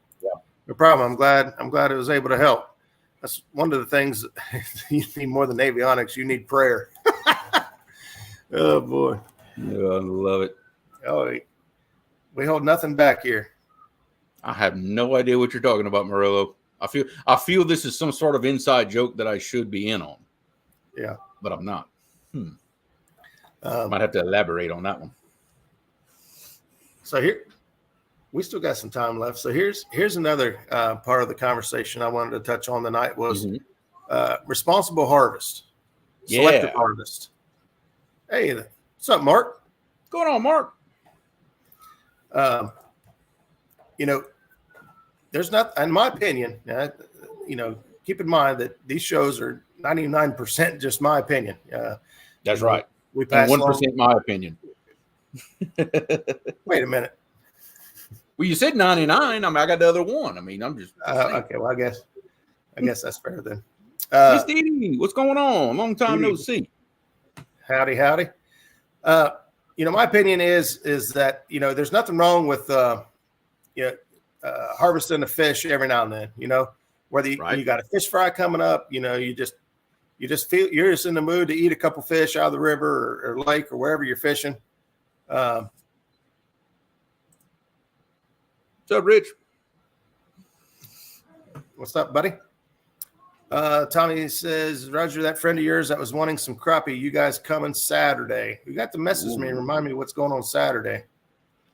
A: problem. I'm glad it was able to help. That's one of the things you need more than avionics. You need prayer. Oh boy,
B: yeah, I love it.
A: Oh, we hold nothing back here.
B: I have no idea what you're talking about, Murillo. I feel this is some sort of inside joke that I should be in on.
A: Yeah,
B: but I'm not. Might have to elaborate on that one.
A: So here, we still got some time left. So here's another part of the conversation I wanted to touch on tonight was responsible harvest, selective harvest. Hey, what's up, Mark?
B: What's going on, Mark?
A: There's not, in my opinion, keep in mind that these shows are 99% just my opinion.
B: That's right.
A: We pass
B: 1% my opinion.
A: Wait a minute.
B: Well, you said 99. I got the other one. I mean, I'm just
A: okay. Well, I guess that's fair then.
B: Miss Dee, what's going on? Long time no see.
A: Howdy. My opinion is that there's nothing wrong with harvesting a fish every now and then. Whether you got a fish fry coming up, you just feel you're just in the mood to eat a couple fish out of the river or lake or wherever you're fishing.
B: What's up, Rich?
A: What's up, buddy? Tommy says, Roger, that friend of yours that was wanting some crappie, you guys coming Saturday? You got to message me and remind me what's going on Saturday.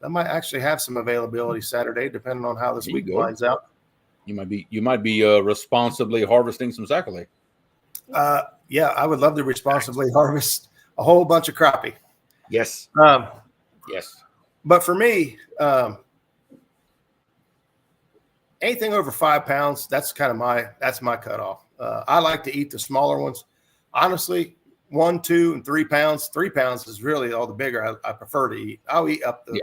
A: I might actually have some availability Saturday, depending on how this week winds out.
B: You might be responsibly harvesting some sacalay.
A: Yeah, I would love to responsibly harvest a whole bunch of crappie.
B: Yes. Yes.
A: But for me, anything over 5 pounds, that's my cutoff. I like to eat the smaller ones. Honestly, 1, 2, and 3 pounds. 3 pounds is really all the bigger I prefer to eat. I'll eat up the,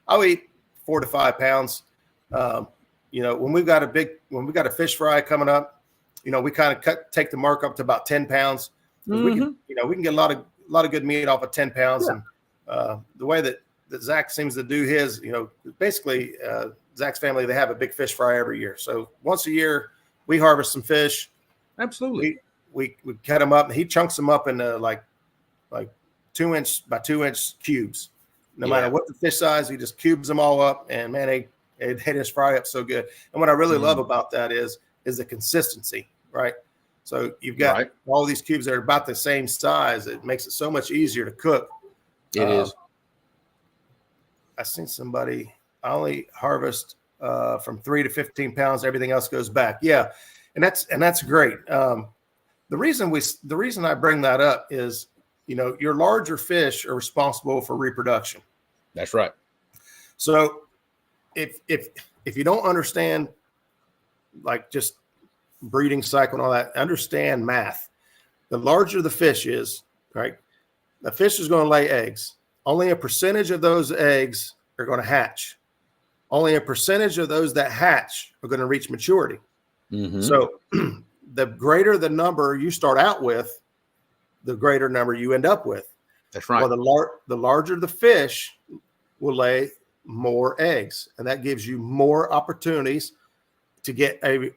A: I'll eat 4 to 5 pounds. When we've got a fish fry coming up, we kind of take the mark up to about 10 pounds. We can get a lot of good meat off of 10 pounds. Yeah. And the way that Zach seems to do his, basically Zach's family, they have a big fish fry every year. So once a year we harvest some fish.
B: Absolutely.
A: We cut them up and he chunks them up into like 2 inch by 2 inch cubes. No matter what the fish size, he just cubes them all up, and man, they just fry up so good. And what I really love about that is the consistency, right? So you've got all these cubes that are about the same size. It makes it so much easier to cook.
B: It is.
A: I seen somebody, I only harvest from 3 to 15 pounds. Everything else goes back. Yeah. And that's great. The reason I bring that up is, your larger fish are responsible for reproduction.
B: That's right.
A: So if you don't understand, like, just breeding cycle and all that, understand math. The larger the fish is, right? The fish is going to lay eggs. Only a percentage of those eggs are going to hatch. Only a percentage of those that hatch are going to reach maturity. Mm-hmm. So the greater the number you start out with, the greater number you end up with.
B: That's right.
A: Well, the larger the fish will lay more eggs, and that gives you more opportunities to get a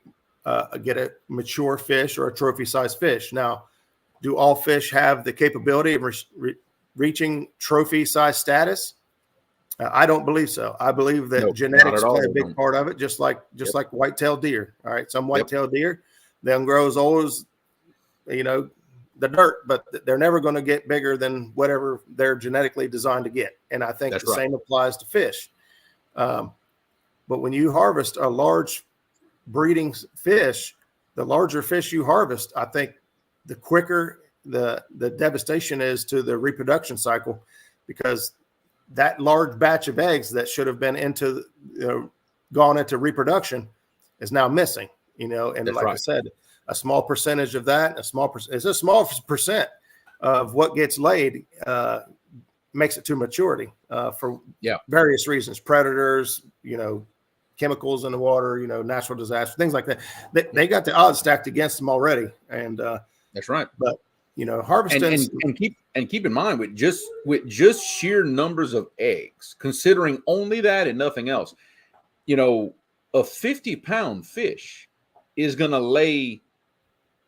A: mature fish or a trophy-sized fish. Now, do all fish have the capability of reaching trophy-sized status? I don't believe so. I believe that genetics play a big part of it, just like white-tailed deer. All right, some white-tailed deer, they'll grow as old as the dirt, but they're never going to get bigger than whatever they're genetically designed to get. And I think the same applies to fish. But when you harvest a large breeding fish, the larger fish you harvest, I think the quicker the devastation is to the reproduction cycle, because that large batch of eggs that should have been gone into reproduction is now missing, and
B: That's
A: like
B: right.
A: I said, a small percentage of that, it's a small percent of what gets laid makes it to maturity for various reasons, predators, chemicals in the water, natural disasters, things like that. They got the odds stacked against them already. And
B: that's right.
A: But harvesting
B: and keep in mind with just sheer numbers of eggs, considering only that and nothing else, a 50-pound fish is going to lay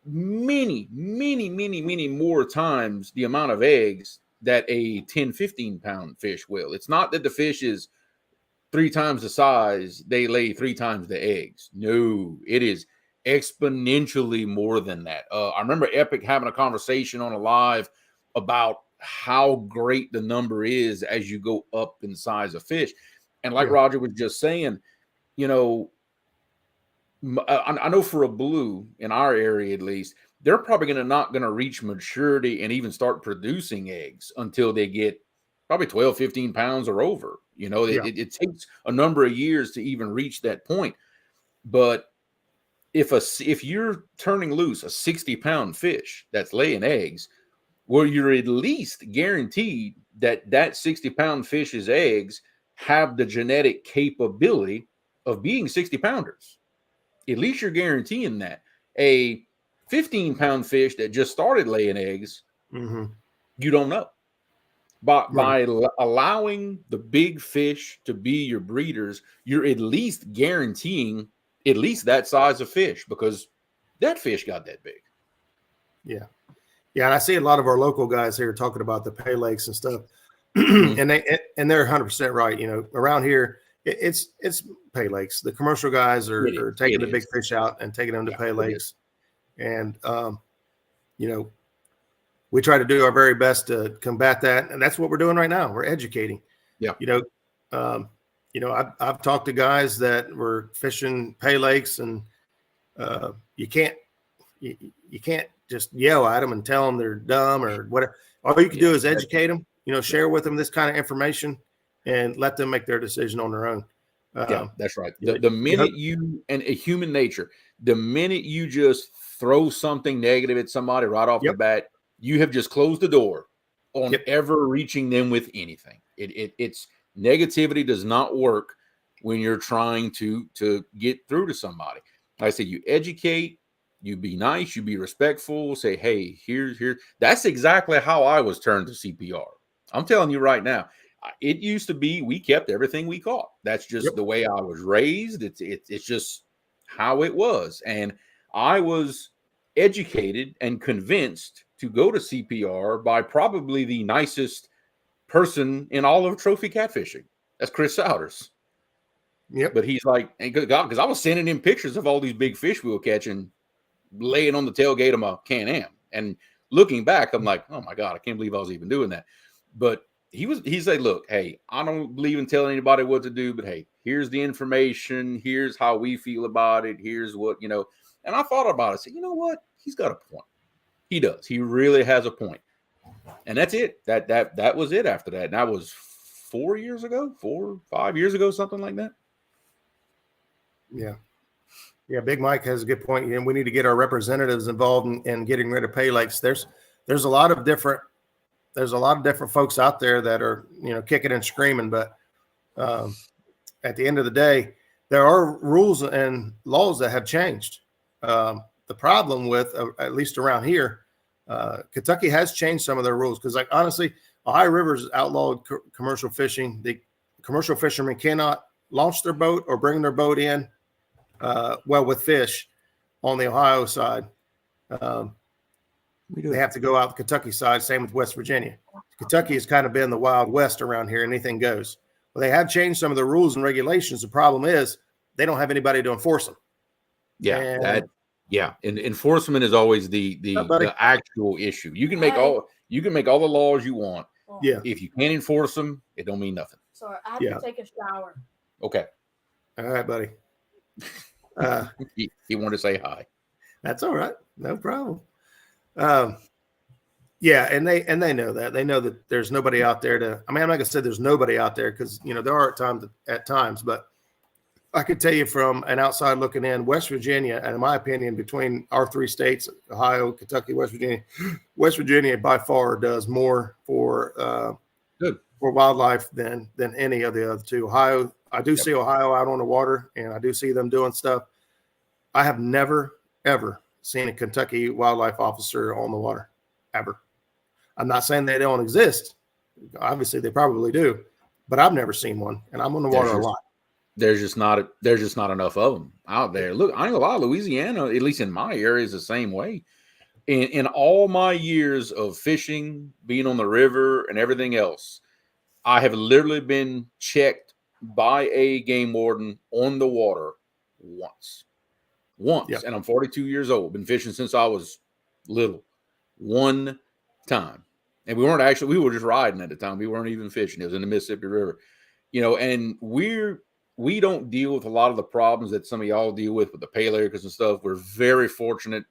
B: many, many, many, many more times the amount of eggs that a 10, 15-pound fish will. It's not that the fish is 3 times the size, they lay 3 times the eggs. No, it is exponentially more than that. I remember Epic having a conversation on a live about how great the number is as you go up in size of fish. And like Roger was just saying, I know for a blue in our area, at least, they're probably not going to reach maturity and even start producing eggs until they get probably 12, 15 pounds or over. It takes a number of years to even reach that point. But if you're turning loose a 60-pound fish that's laying eggs, well, you're at least guaranteed that 60-pound fish's eggs have the genetic capability of being 60-pounders. At least you're guaranteeing that. A 15-pound fish that just started laying eggs, you don't know. But by allowing the big fish to be your breeders, you're at least guaranteeing at least that size of fish, because that fish got that big.
A: Yeah. And I see a lot of our local guys here talking about the pay lakes and stuff, and they're 100% right. Around here, it's pay lakes. The commercial guys are taking the big fish out and taking them to pay lakes, and we try to do our very best to combat that, and that's what we're doing right now. We're educating. I've talked to guys that were fishing pay lakes, and you can't just yell at them and tell them they're dumb or whatever. All you can do is educate them, share with them this kind of information and let them make their decision on their own.
B: That's right. The minute you, and a human nature, the minute you just throw something negative at somebody right off the bat, you have just closed the door on ever reaching them with anything. It's negativity does not work when you're trying to get through to somebody. Like I said, you educate, you be nice, you be respectful, say, hey, here's. That's exactly how I was turned to CPR. I'm telling you right now. It used to be we kept everything we caught. That's just the way I was raised. It's just how it was. And I was educated and convinced to go to CPR by probably the nicest person in all of trophy catfishing. That's Chris Souders. But he's like, and God, because I was sending him pictures of all these big fish we were catching, laying on the tailgate of my Can-Am. And looking back, I'm like, oh my God, I can't believe I was even doing that. But he said, look, hey, I don't believe in telling anybody what to do, but hey, here's the information. Here's how we feel about it. Here's what, And I thought about it. I said, you know what? He's got a point. He does. He really has a point. And that's it. That was it after that. And that was 4 years ago, 5 years ago, something like that.
A: Yeah. Big Mike has a good point. And we need to get our representatives involved in getting rid of pay lakes. There's a lot of different folks out there that are, kicking and screaming, but at the end of the day, there are rules and laws that have changed. The problem with, at least around here, Kentucky has changed some of their rules because, like, honestly, Ohio River's outlawed commercial fishing. The commercial fishermen cannot launch their boat or bring their boat in, with fish on the Ohio side. They have to go out the Kentucky side. Same with West Virginia. Kentucky has kind of been the Wild West around here. Anything goes. Well, they have changed some of the rules and regulations. The problem is they don't have anybody to enforce them.
B: And enforcement is always the actual issue. You can make all the laws you want.
A: Yeah.
B: If you can't enforce them, it don't mean nothing.
C: Sorry, I have to take a shower.
B: Okay.
A: All right, buddy.
B: He wanted to say hi.
A: That's all right. No problem. Yeah, and they know that. They know that there's nobody out there to. I mean, I'm not gonna say there's nobody out there because there are at times, but I could tell you from an outside looking in, West Virginia, and in my opinion, between our three states, Ohio, Kentucky, West Virginia by far does more for wildlife than any of the other two. Ohio, I do see Ohio out on the water, and I do see them doing stuff. I have never ever seen a Kentucky wildlife officer on the water, ever. I'm not saying they don't exist. Obviously, they probably do, but I've never seen one, and I'm on the water a lot.
B: There's just not enough of them out there. Look, I ain't gonna lie, Louisiana, at least in my area, is the same way. In all my years of fishing, being on the river, and everything else, I have literally been checked by a game warden on the water once. Yep. And I'm 42 years old. Been fishing since I was little. One time. And we were just riding at the time. We weren't even fishing. It was in the Mississippi River. And we don't deal with a lot of the problems that some of y'all deal with the pay lakers and stuff. We're very fortunate.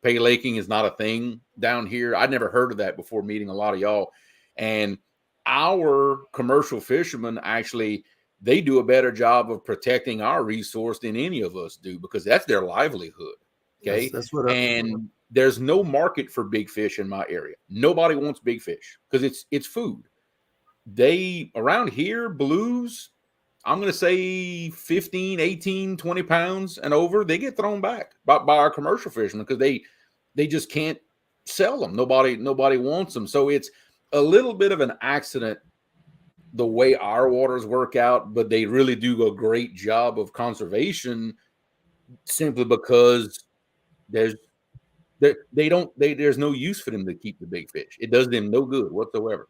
B: Pay laking is not a thing down here. I'd never heard of that before meeting a lot of y'all. And our commercial fishermen actually, they do a better job of protecting our resource than any of us do because that's their livelihood. Okay.
A: That's what
B: there's no market for big fish in my area. Nobody wants big fish because it's food. Around here, blues, I'm going to say 15, 18, 20 pounds and over, they get thrown back by our commercial fishermen because they just can't sell them. Nobody wants them. So it's a little bit of an accident the way our waters work out, but they really do a great job of conservation simply because there's no use for them to keep the big fish. It does them no good whatsoever.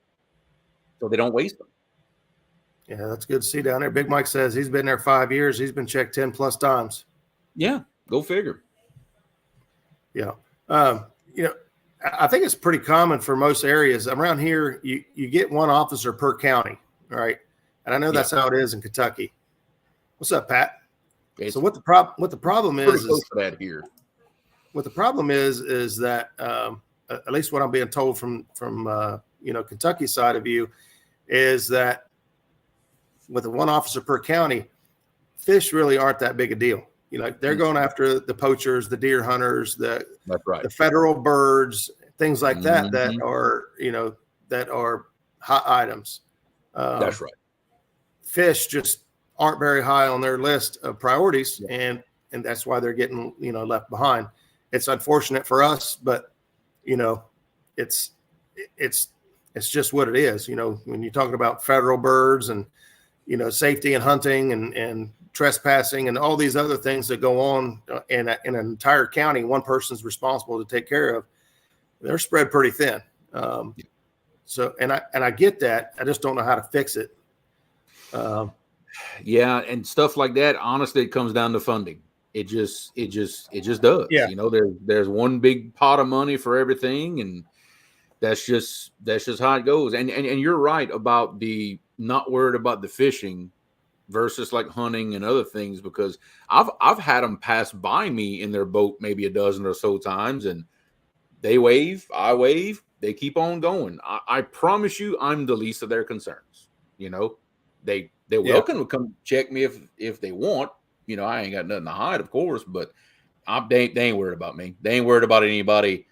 B: So they don't waste them.
A: Yeah, that's good to see down there. Big Mike says he's been there 5 years. He's been checked 10 plus times.
B: Yeah, go figure.
A: Yeah. I think it's pretty common for most areas around here. You get one officer per county, right? And I know that's how it is in Kentucky. What's up, Pat? So what the problem is
B: that here.
A: What the problem is that at least what I'm being told from Kentucky side of you is that with the one officer per county, fish really aren't that big a deal. They're going after the poachers, the deer hunters, the federal birds, things like that that are hot items.
B: That's right.
A: Fish just aren't very high on their list of priorities, and that's why they're getting left behind. It's unfortunate for us, but it's just what it is. When you're talking about federal birds and safety and hunting and trespassing and all these other things that go on in an entire county, one person's responsible to take care of. They're spread pretty thin. So, and I get that. I just don't know how to fix it.
B: And stuff like that. Honestly, it comes down to funding. It just does.
A: Yeah.
B: There's one big pot of money for everything, and that's just how it goes. And you're right about the not worried about the fishing versus like hunting and other things, because I've had them pass by me in their boat maybe a dozen or so times, and they wave, I wave, they keep on going. I promise you, I'm the least of their concerns. They're welcome to come check me if they want. I ain't got nothing to hide, of course, but they ain't worried about me. They ain't worried about anybody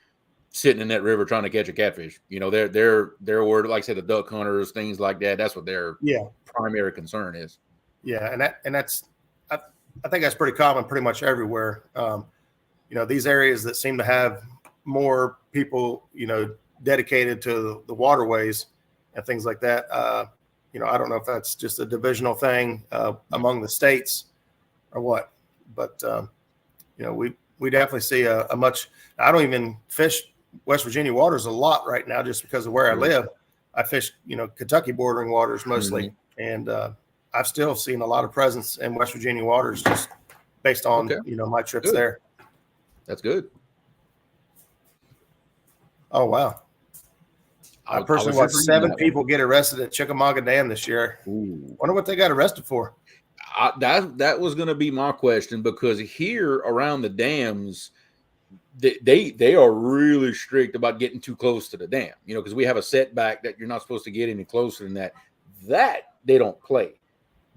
B: sitting in that river trying to catch a catfish. They're worried, like I said, the duck hunters, things like that. That's what their primary concern is.
A: Yeah, and that's I think that's pretty common pretty much everywhere. These areas that seem to have more people, dedicated to the waterways and things like that. I don't know if that's just a divisional thing among the states or what, but we definitely see a much. I don't even fish West Virginia waters a lot right now just because of where I live. I fish, Kentucky bordering waters mostly, and I've still seen a lot of presence in West Virginia waters just based on my trips there.
B: That's good.
A: Oh wow! I personally watched 7 people get arrested at Chickamauga Dam this year.
B: Ooh.
A: Wonder what they got arrested for.
B: That was going to be my question, because here around the dams, they are really strict about getting too close to the dam, because we have a setback that you're not supposed to get any closer than that. That they don't play,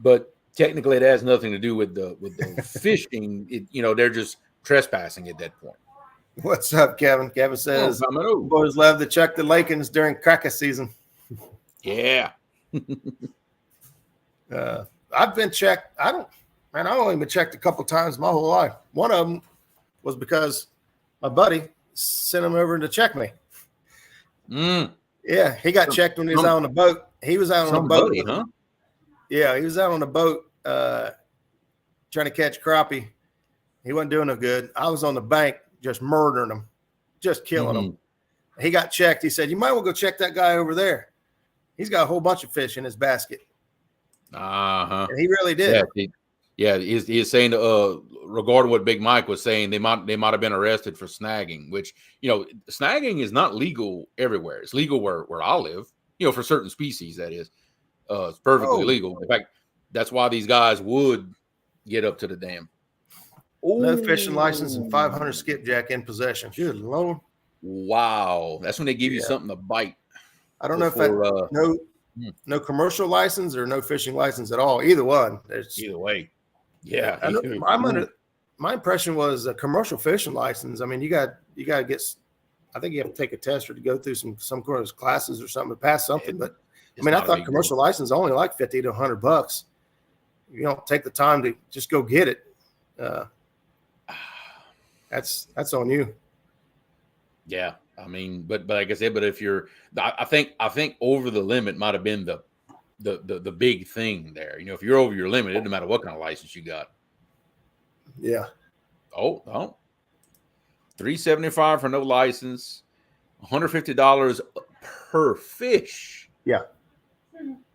B: but technically it has nothing to do with the fishing. They're just trespassing at that point.
A: What's up, Kevin? Kevin says, boys love to check the Lakins during cracker season.
B: Yeah.
A: I've been checked. I've only been checked a couple times my whole life. One of them was because my buddy sent him over to check me. Yeah, he got checked when he was out on the boat. He was out on a boat.
B: Huh?
A: Yeah, he was out on a boat trying to catch crappie. He wasn't doing no good. I was on the bank just murdering him, just killing him. He got checked. He said, you might want to go check that guy over there. He's got a whole bunch of fish in his basket.
B: Uh-huh.
A: And he really did.
B: Yeah, he's saying regarding what Big Mike was saying, they might have been arrested for snagging, which, snagging is not legal everywhere. It's legal where I live, for certain species, that is. It's perfectly legal. In fact, that's why these guys would get up to the dam.
A: No fishing license and 500 skipjack in possession. Good Lord.
B: Wow. That's when they give you something to bite.
A: I don't know if that no commercial license or no fishing license at all. Either one.
B: Either way. Yeah.
A: My impression was a commercial fishing license. I mean, you got to get, I think you have to take a test or to go through some sort of classes or something to pass something. But I thought commercial license only like $50 to $100. You don't take the time to just go get it. That's on you.
B: Yeah. I mean, but like I said, but if you're, I think over the limit might have been the big thing there. If you're over your limit, it doesn't matter what kind of license you got.
A: Yeah.
B: Oh, $375 for no license, $150 per fish.
A: Yeah.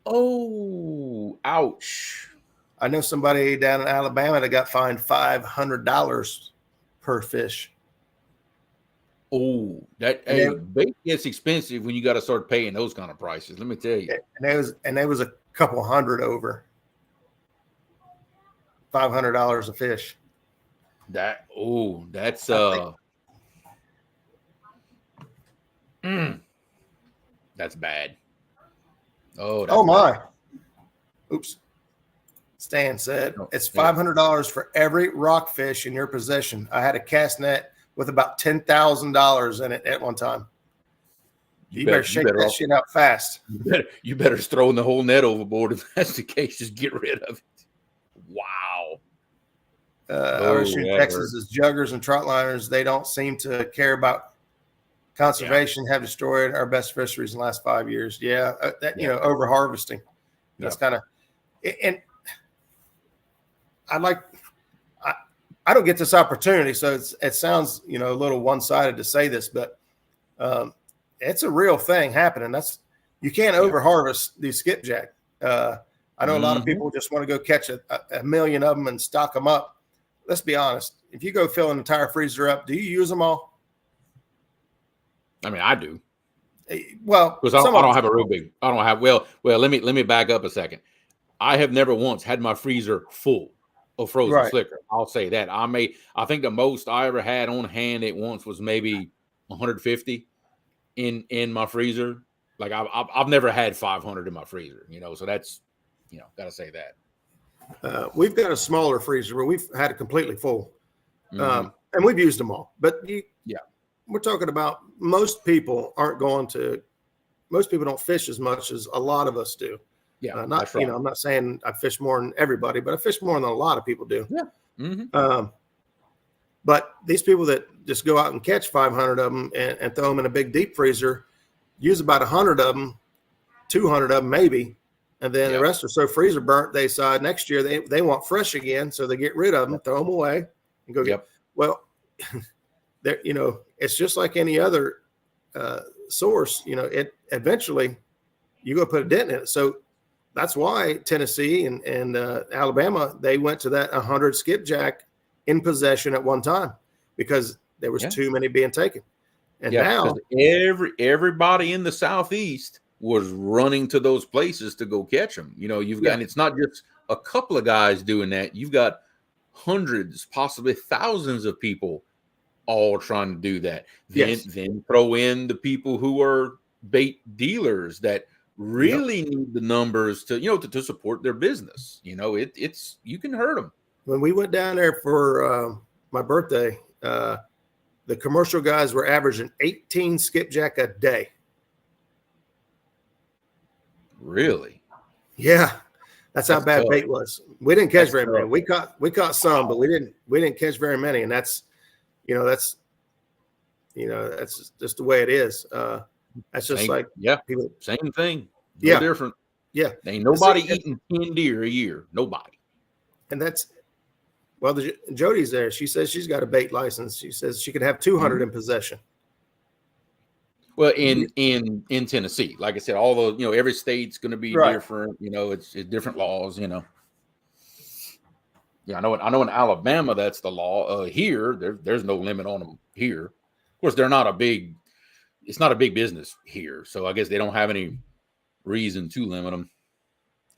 B: Oh, ouch.
A: I know somebody down in Alabama that got fined $500 per fish.
B: Oh, bait gets expensive when you got to start paying those kind of prices. Let me tell you.
A: And there was a couple hundred over $500 a fish.
B: That's that's bad.
A: Oh my. Bad. Oops. Stan said it's $500 for every rockfish in your possession. I had a cast net with about $10,000 in it at one time. You better shake that shit out fast.
B: You better throw the whole net overboard if that's the case. Just get rid of it. Wow.
A: Texas is juggers and trout liners. They don't seem to care about conservation. Have destroyed our best fisheries in the last 5 years. Yeah, over harvesting. That's kind of, and I don't get this opportunity, so it sounds a little one-sided to say this, but it's a real thing happening. You can't over harvest these skipjack. I know a lot of people just want to go catch a million of them and stock them up. Let's be honest. If you go fill an entire freezer up, do you use them all?
B: I mean, I do.
A: Well,
B: because I don't have a real big. I don't have. Well. Let me back up a second. I have never once had my freezer full of frozen slicker. I'll say that. I think the most I ever had on hand at once was maybe 150 in my freezer. Like I've never had 500 in my freezer. So that's gotta say that.
A: We've got a smaller freezer where we've had it completely full, and we've used them all. But we're talking about most people don't fish as much as a lot of us do. Yeah, that's right. I'm not saying I fish more than everybody, but I fish more than a lot of people do. Yeah. But these people that just go out and catch 500 of them and throw them in a big deep freezer, use about 100 of them, 200 of them maybe, and then the rest are so freezer burnt they decide next year they want fresh again, so they get rid of them, throw them away, and go get. Well, it's just like any other source. It eventually you go put a dent in it. So that's why Tennessee and Alabama, they went to that 100 skipjack in possession at one time because there was too many being taken. And now everybody in the Southeast was running to those places to go catch them. You've got, and it's not just a couple of guys doing that. You've got hundreds, possibly thousands of people
B: all trying to do that.
A: Yes.
B: Then throw in the people who are bait dealers that really need the numbers to, to support their business. It's you can hurt them.
A: When we went down there for my birthday, the commercial guys were averaging 18 skipjack a day.
B: Really?
A: Yeah. That's how bad
B: tough.
A: bait was. We didn't catch very many. We caught some, but we didn't catch very many. And that's just the way it is. That's just people.
B: Same thing.
A: No
B: different.
A: Yeah.
B: Ain't nobody eating 10 deer a year. Nobody.
A: And Jody's there. She says she's got a bait license. She says she could have 200 in possession.
B: Well, in Tennessee, like I said, all the every state's going to be different. It's different laws. Yeah, I know in Alabama that's the law. Here, there's no limit on them here. Of course, it's not a big business here, so I guess they don't have any reason to limit them,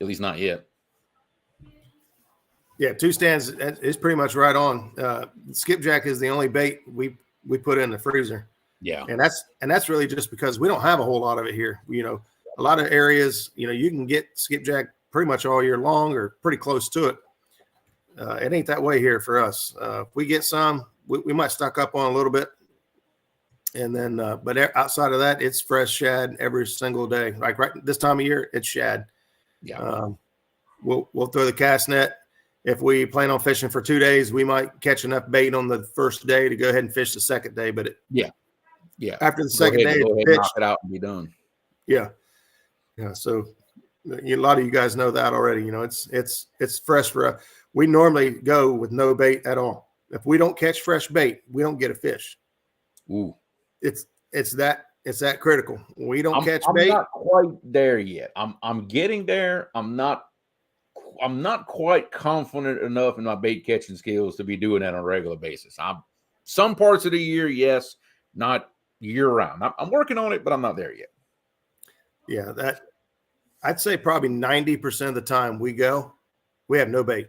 B: at least not yet.
A: Yeah, 2 stands is pretty much right on. Skipjack is the only bait we put in the freezer.
B: Yeah,
A: and that's really just because we don't have a whole lot of it here. A lot of areas, you can get skipjack pretty much all year long or pretty close to it. It ain't that way here for us. If we get some, we might stock up on a little bit, and then but outside of that, it's fresh shad every single day. Like right this time of year, it's shad.
B: Yeah,
A: we'll throw the cast net. If we plan on fishing for 2 days, we might catch enough bait on the first day to go ahead and fish the second day. But
B: yeah.
A: After the second day,
B: knock it out and be done.
A: Yeah. So a lot of you guys know that already. It's fresh for us. We normally go with no bait at all. If we don't catch fresh bait, we don't get a fish.
B: Ooh,
A: it's that critical. We don't catch bait.
B: I'm not quite there yet. I'm getting there. I'm not quite confident enough in my bait catching skills to be doing that on a regular basis. Some parts of the year, yes, not year round. I'm working on it, but I'm not there yet.
A: Yeah, I'd say probably 90% of the time we have no bait.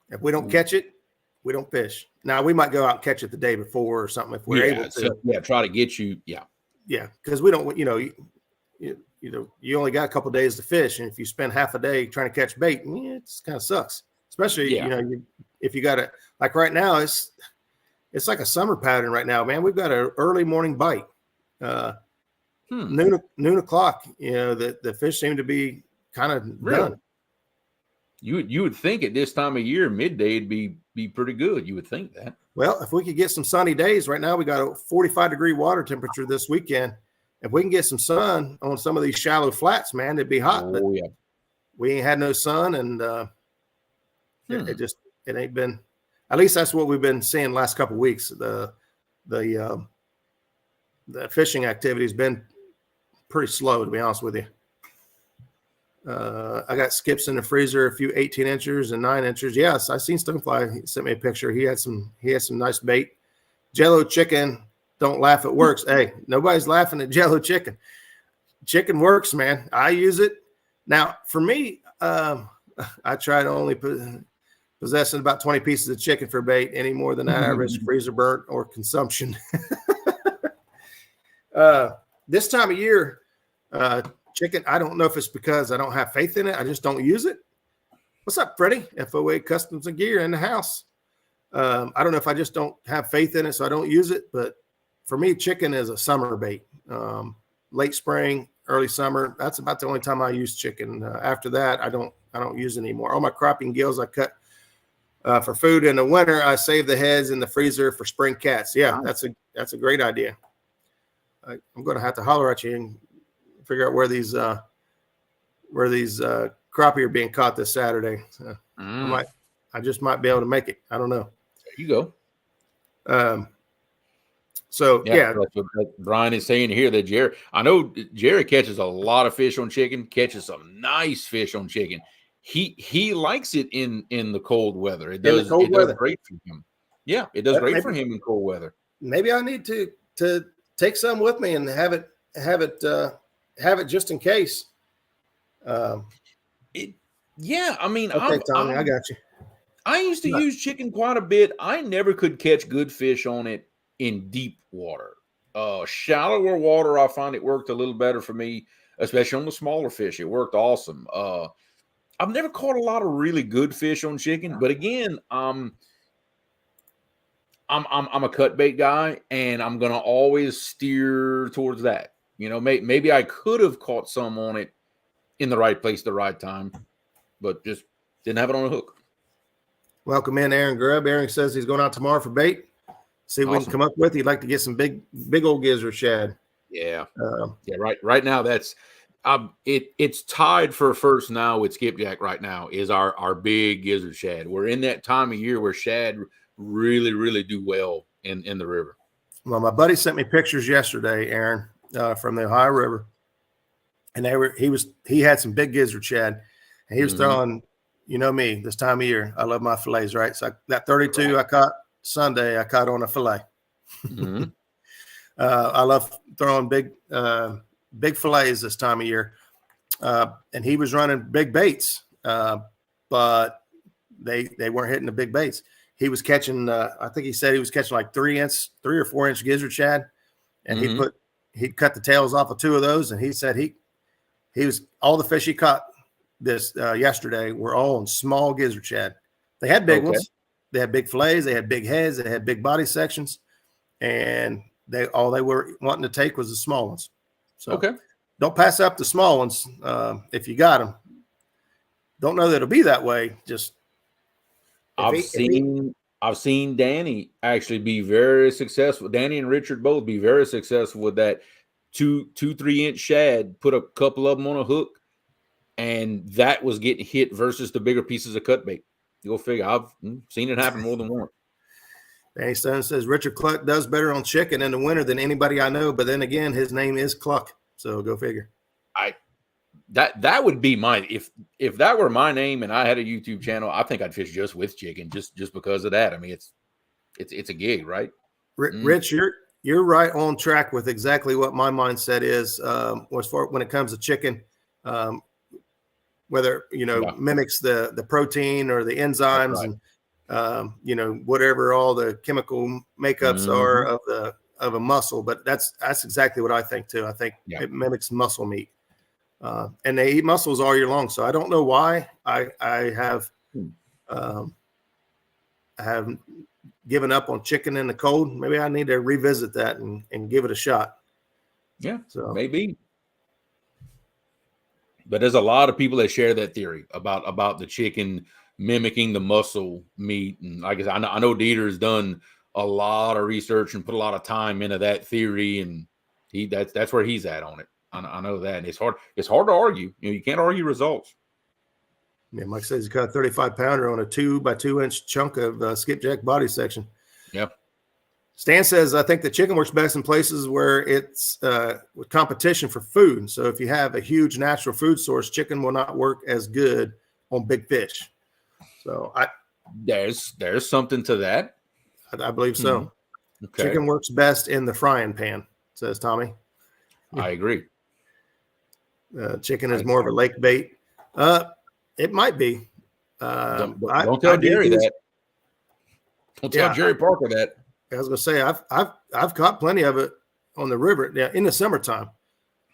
A: If we don't catch it, we don't fish. Now we might go out and catch it the day before or something if we're able to.
B: So, try to get you. Yeah,
A: because we don't. You only got a couple of days to fish, and if you spend half a day trying to catch bait, it kind of sucks. Especially if you got it like right now, it's like a summer pattern right now, man. We've got an early morning bite, noon o'clock. The fish seem to be kind of done.
B: You would think at this time of year, midday would be pretty good. You would think that.
A: Well, if we could get some sunny days right now, we got a 45-degree water temperature this weekend. If we can get some sun on some of these shallow flats, man, it'd be hot. But we ain't had no sun, and it ain't been. At least that's what we've been seeing the last couple of weeks. The fishing activity has been pretty slow, to be honest with you. I got skips in the freezer, a few 18 inchers and 9 inchers. Yes, I seen Stonefly. He sent me a picture. He had some nice bait. Jello chicken. Don't laugh, it works. Hey, nobody's laughing at Jello chicken. Chicken works, man. I use it. Now, for me, I try to only possessing about 20 pieces of chicken for bait. Any more than that, I risk freezer burnt or consumption. This time of year, chicken, I don't know if it's because I don't have faith in it. I just don't use it. What's up, Freddie? FOA Customs and Gear in the house. I don't know if I just don't have faith in it, so I don't use it. But for me, chicken is a summer bait. Late spring, early summer. That's about the only time I use chicken. After that, I don't use it anymore. All my crappie gills I cut for food in the winter. I save the heads in the freezer for spring cats. Yeah, that's a great idea. I'm going to have to holler at you and figure out where these crappie are being caught this Saturday. So I just might be able to make it. I don't know.
B: There you go.
A: So
B: that's what Brian is saying here that Jerry catches a lot of fish on chicken, catches some nice fish on chicken. He likes it in the cold weather. It does great for him. Yeah, it does great for him in cold weather. Maybe
A: I need to take some with me and have it just in case.
B: Yeah, I mean,
A: okay, Tommy, I got you.
B: I used to use chicken quite a bit. I never could catch good fish on it in deep water. Shallower water, I find it worked a little better for me, especially on the smaller fish. It worked awesome. I've never caught a lot of really good fish on chicken, but again, I'm a cut bait guy, and I'm gonna always steer towards that. You know, maybe I could have caught some on it in the right place, the right time, but just didn't have it on a hook.
A: Welcome in, Aaron Grubb. Aaron says he's going out tomorrow for bait. See what we can come up with. He'd like to get some big old gizzard shad.
B: Yeah, yeah. Right now, that's it's tied for first now with skipjack. Right now is our big gizzard shad. We're in that time of year where shad really do well in the river.
A: Well, my buddy sent me pictures yesterday, Aaron, from the Ohio River, and he had some big gizzard shad, and he was throwing. You know me, this time of year, I love my fillets, right? So that 32 I caught Sunday, I caught on a fillet. I love throwing big fillets this time of year. And he was running big baits, but they weren't hitting the big baits. He was catching, I think he said he was catching like 3 or 4 inch gizzard shad. And he'd cut the tails off of 2 of those. And he said he was all the fish he caught this yesterday were all in small gizzard shad. They had big ones. They had big fillets. They had big heads. They had big body sections, and all they were wanting to take was the small ones. So don't pass up the small ones if you got them. Don't know that it'll be that way. Just
B: I've seen Danny actually be very successful. Danny and Richard both be very successful with that 2-3 inch shad. Put a couple of them on a hook. And that was getting hit versus the bigger pieces of cut bait. Go figure. I've seen it happen more than once.
A: Danny Stone says Richard Cluck does better on chicken in the winter than anybody I know. But then again, his name is Cluck, so go figure.
B: That would be mine. If that were my name and I had a YouTube channel, I think I'd fish just with chicken, just because of that. I mean, it's a gig, right?
A: Rich, you're right on track with exactly what my mindset is as far when it comes to chicken. Whether mimics the protein or the enzymes and whatever all the chemical makeups are of a mussel, but that's exactly what I think too. I think it mimics mussel meat, and they eat mussels all year long. So I don't know why I have given up on chicken in the cold. Maybe I need to revisit that and give it a shot.
B: Yeah, so maybe. But there's a lot of people that share that theory about the chicken mimicking the mussel meat. And like I said, I know Dieter's done a lot of research and put a lot of time into that theory, and that's where he's at on it. I know that, and it's hard to argue. You can't argue results.
A: Yeah, Mike says he caught a 35 pounder on a 2 by 2 inch chunk of skipjack body section.
B: Yeah.
A: Stan says, I think the chicken works best in places where it's with competition for food. So if you have a huge natural food source, chicken will not work as good on big fish. So
B: there's something to that.
A: I believe so. Okay. Chicken works best in the frying pan, says Tommy.
B: I agree.
A: Chicken is more of a lake bait. It might be.
B: Don't tell Jerry that. Don't tell Jerry Parker that.
A: I was going to say I've caught plenty of it on the river. Yeah, in the summertime.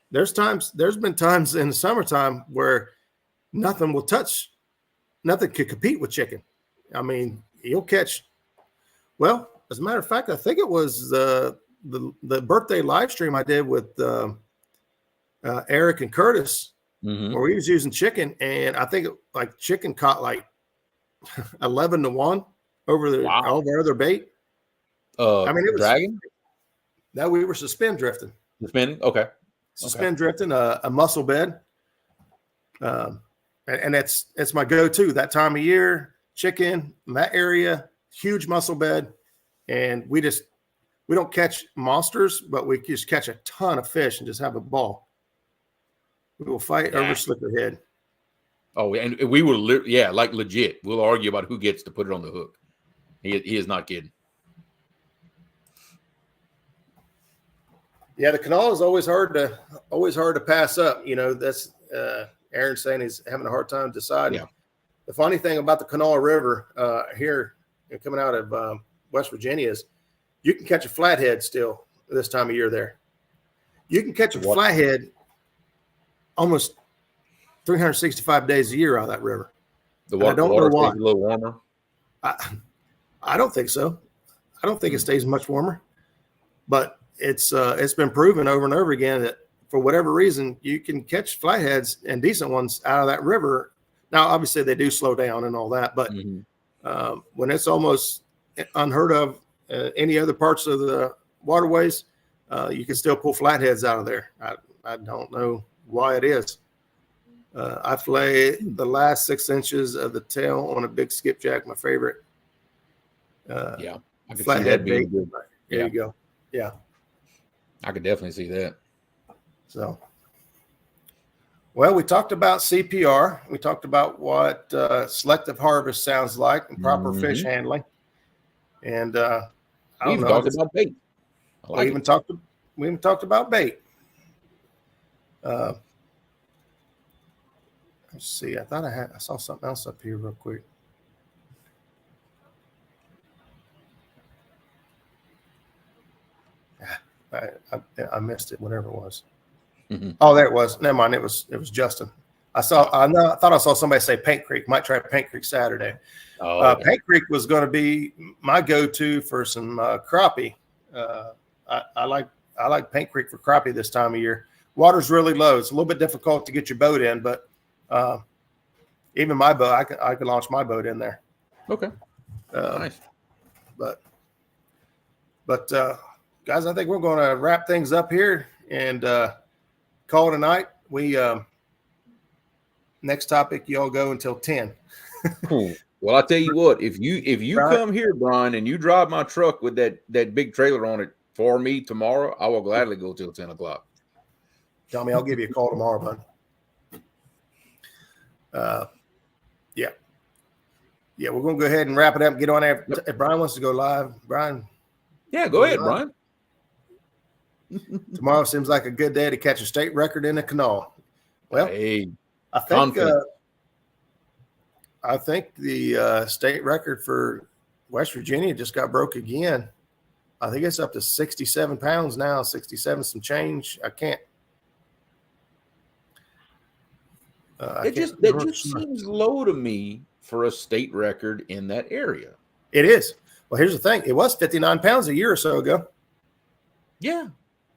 A: There's been times in the summertime where nothing could compete with chicken. I mean, you'll catch. Well, as a matter of fact, I think it was the birthday live stream I did with Eric and Curtis, where we was using chicken, and I think chicken caught like 11-1 over all of our other bait. I mean, it was
B: dragon.
A: That we were suspend drifting.
B: Suspend
A: drifting a mussel bed, and that's my go-to that time of year. Chicken in that area, huge mussel bed, and we don't catch monsters, but we just catch a ton of fish and just have a ball. We will fight over slickerhead.
B: Oh, and we will, like legit. We'll argue about who gets to put it on the hook. He is not kidding.
A: Yeah, the canal is always hard to pass up. That's Aaron saying he's having a hard time deciding.
B: Yeah.
A: the funny thing about the Kanawha River here coming out of West Virginia is you can catch a flathead still this time of year there. You can catch a flathead almost 365 days a year out of that river.
B: The water stays a little warmer?
A: I don't think so. I don't think it stays much warmer. But it's been proven over and over again that for whatever reason, you can catch flatheads and decent ones out of that river. Now, obviously, they do slow down and all that. But when it's almost unheard of any other parts of the waterways, you can still pull flatheads out of there. I don't know why it is. I fillet the last 6 inches of the tail on a big skipjack, my favorite.
B: I could
A: flathead
B: see that being
A: bait.
B: good.
A: There you go. Yeah.
B: I could definitely see that.
A: So, well, we talked about CPR. We talked about what selective harvest sounds like and proper fish handling. And
B: we even talked about bait.
A: We even talked about bait. Let's see. I thought I saw something else up here real quick. I missed it, whatever it was. Oh, there it was. Never mind. It was Justin. I thought I saw somebody say Paint Creek. Might try Paint Creek Saturday. Okay. Paint Creek was going to be my go-to for some crappie. I like Paint Creek for crappie this time of year. Water's really low. It's a little bit difficult to get your boat in, but even my boat, I can launch my boat in there.
B: Okay. Nice.
A: But guys, I think we're going to wrap things up here and call it a night. We next topic, y'all go until 10.
B: Cool. Well, I tell you what, if you come here, Brian, and you drive my truck with that big trailer on it for me tomorrow, I will gladly go till 10 o'clock.
A: Tell me, I'll give you a call tomorrow, bud. Yeah, we're going to go ahead and wrap it up and get on there. Yep. If Brian wants to go live, Brian.
B: Yeah, go ahead, Brian.
A: Tomorrow seems like a good day to catch a state record in the Kanawha. Well,
B: hey,
A: I think the state record for West Virginia just got broke again. I think it's up to 67 pounds now, 67 some change. I can't.
B: That just seems low to me for a state record in that area.
A: It is. Well, here's the thing. It was 59 pounds a year or so ago.
B: Yeah,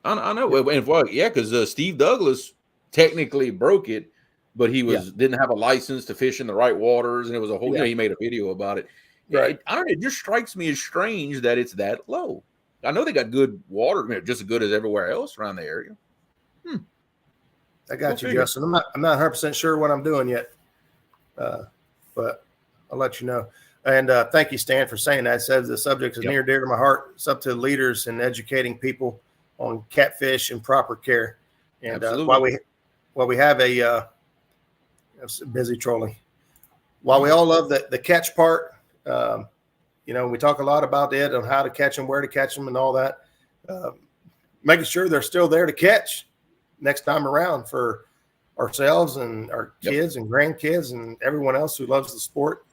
B: I know. And because Steve Douglas technically broke it, but he didn't have a license to fish in the right waters, and it was a whole. He made a video about it.
A: Right.
B: I don't know. It just strikes me as strange that it's that low. I know they got good water, just as good as everywhere else around the area.
A: I got you, Justin. I'm not 100% sure what I'm doing yet, but I'll let you know. And thank you, Stan, for saying that. It says the subject is near and dear to my heart. It's up to the leaders in educating people on catfish and proper care. And while we have a busy trolling, while we all love the catch part, we talk a lot about it on how to catch them, where to catch them, and all that. Making sure they're still there to catch next time around for ourselves and our kids and grandkids and everyone else who loves the sport.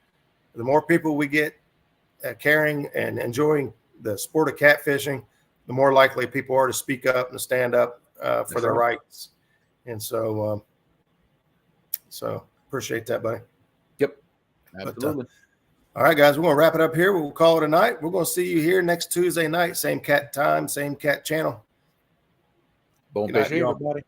A: The more people we get caring and enjoying the sport of catfishing, the more likely people are to speak up and stand up for their rights. And so appreciate that, buddy.
B: Yep. Absolutely.
A: All right, guys, we're going to wrap it up here. We'll call it a night. We're going to see you here next Tuesday night. Same cat time, same cat channel.
B: Bon fishing, everybody.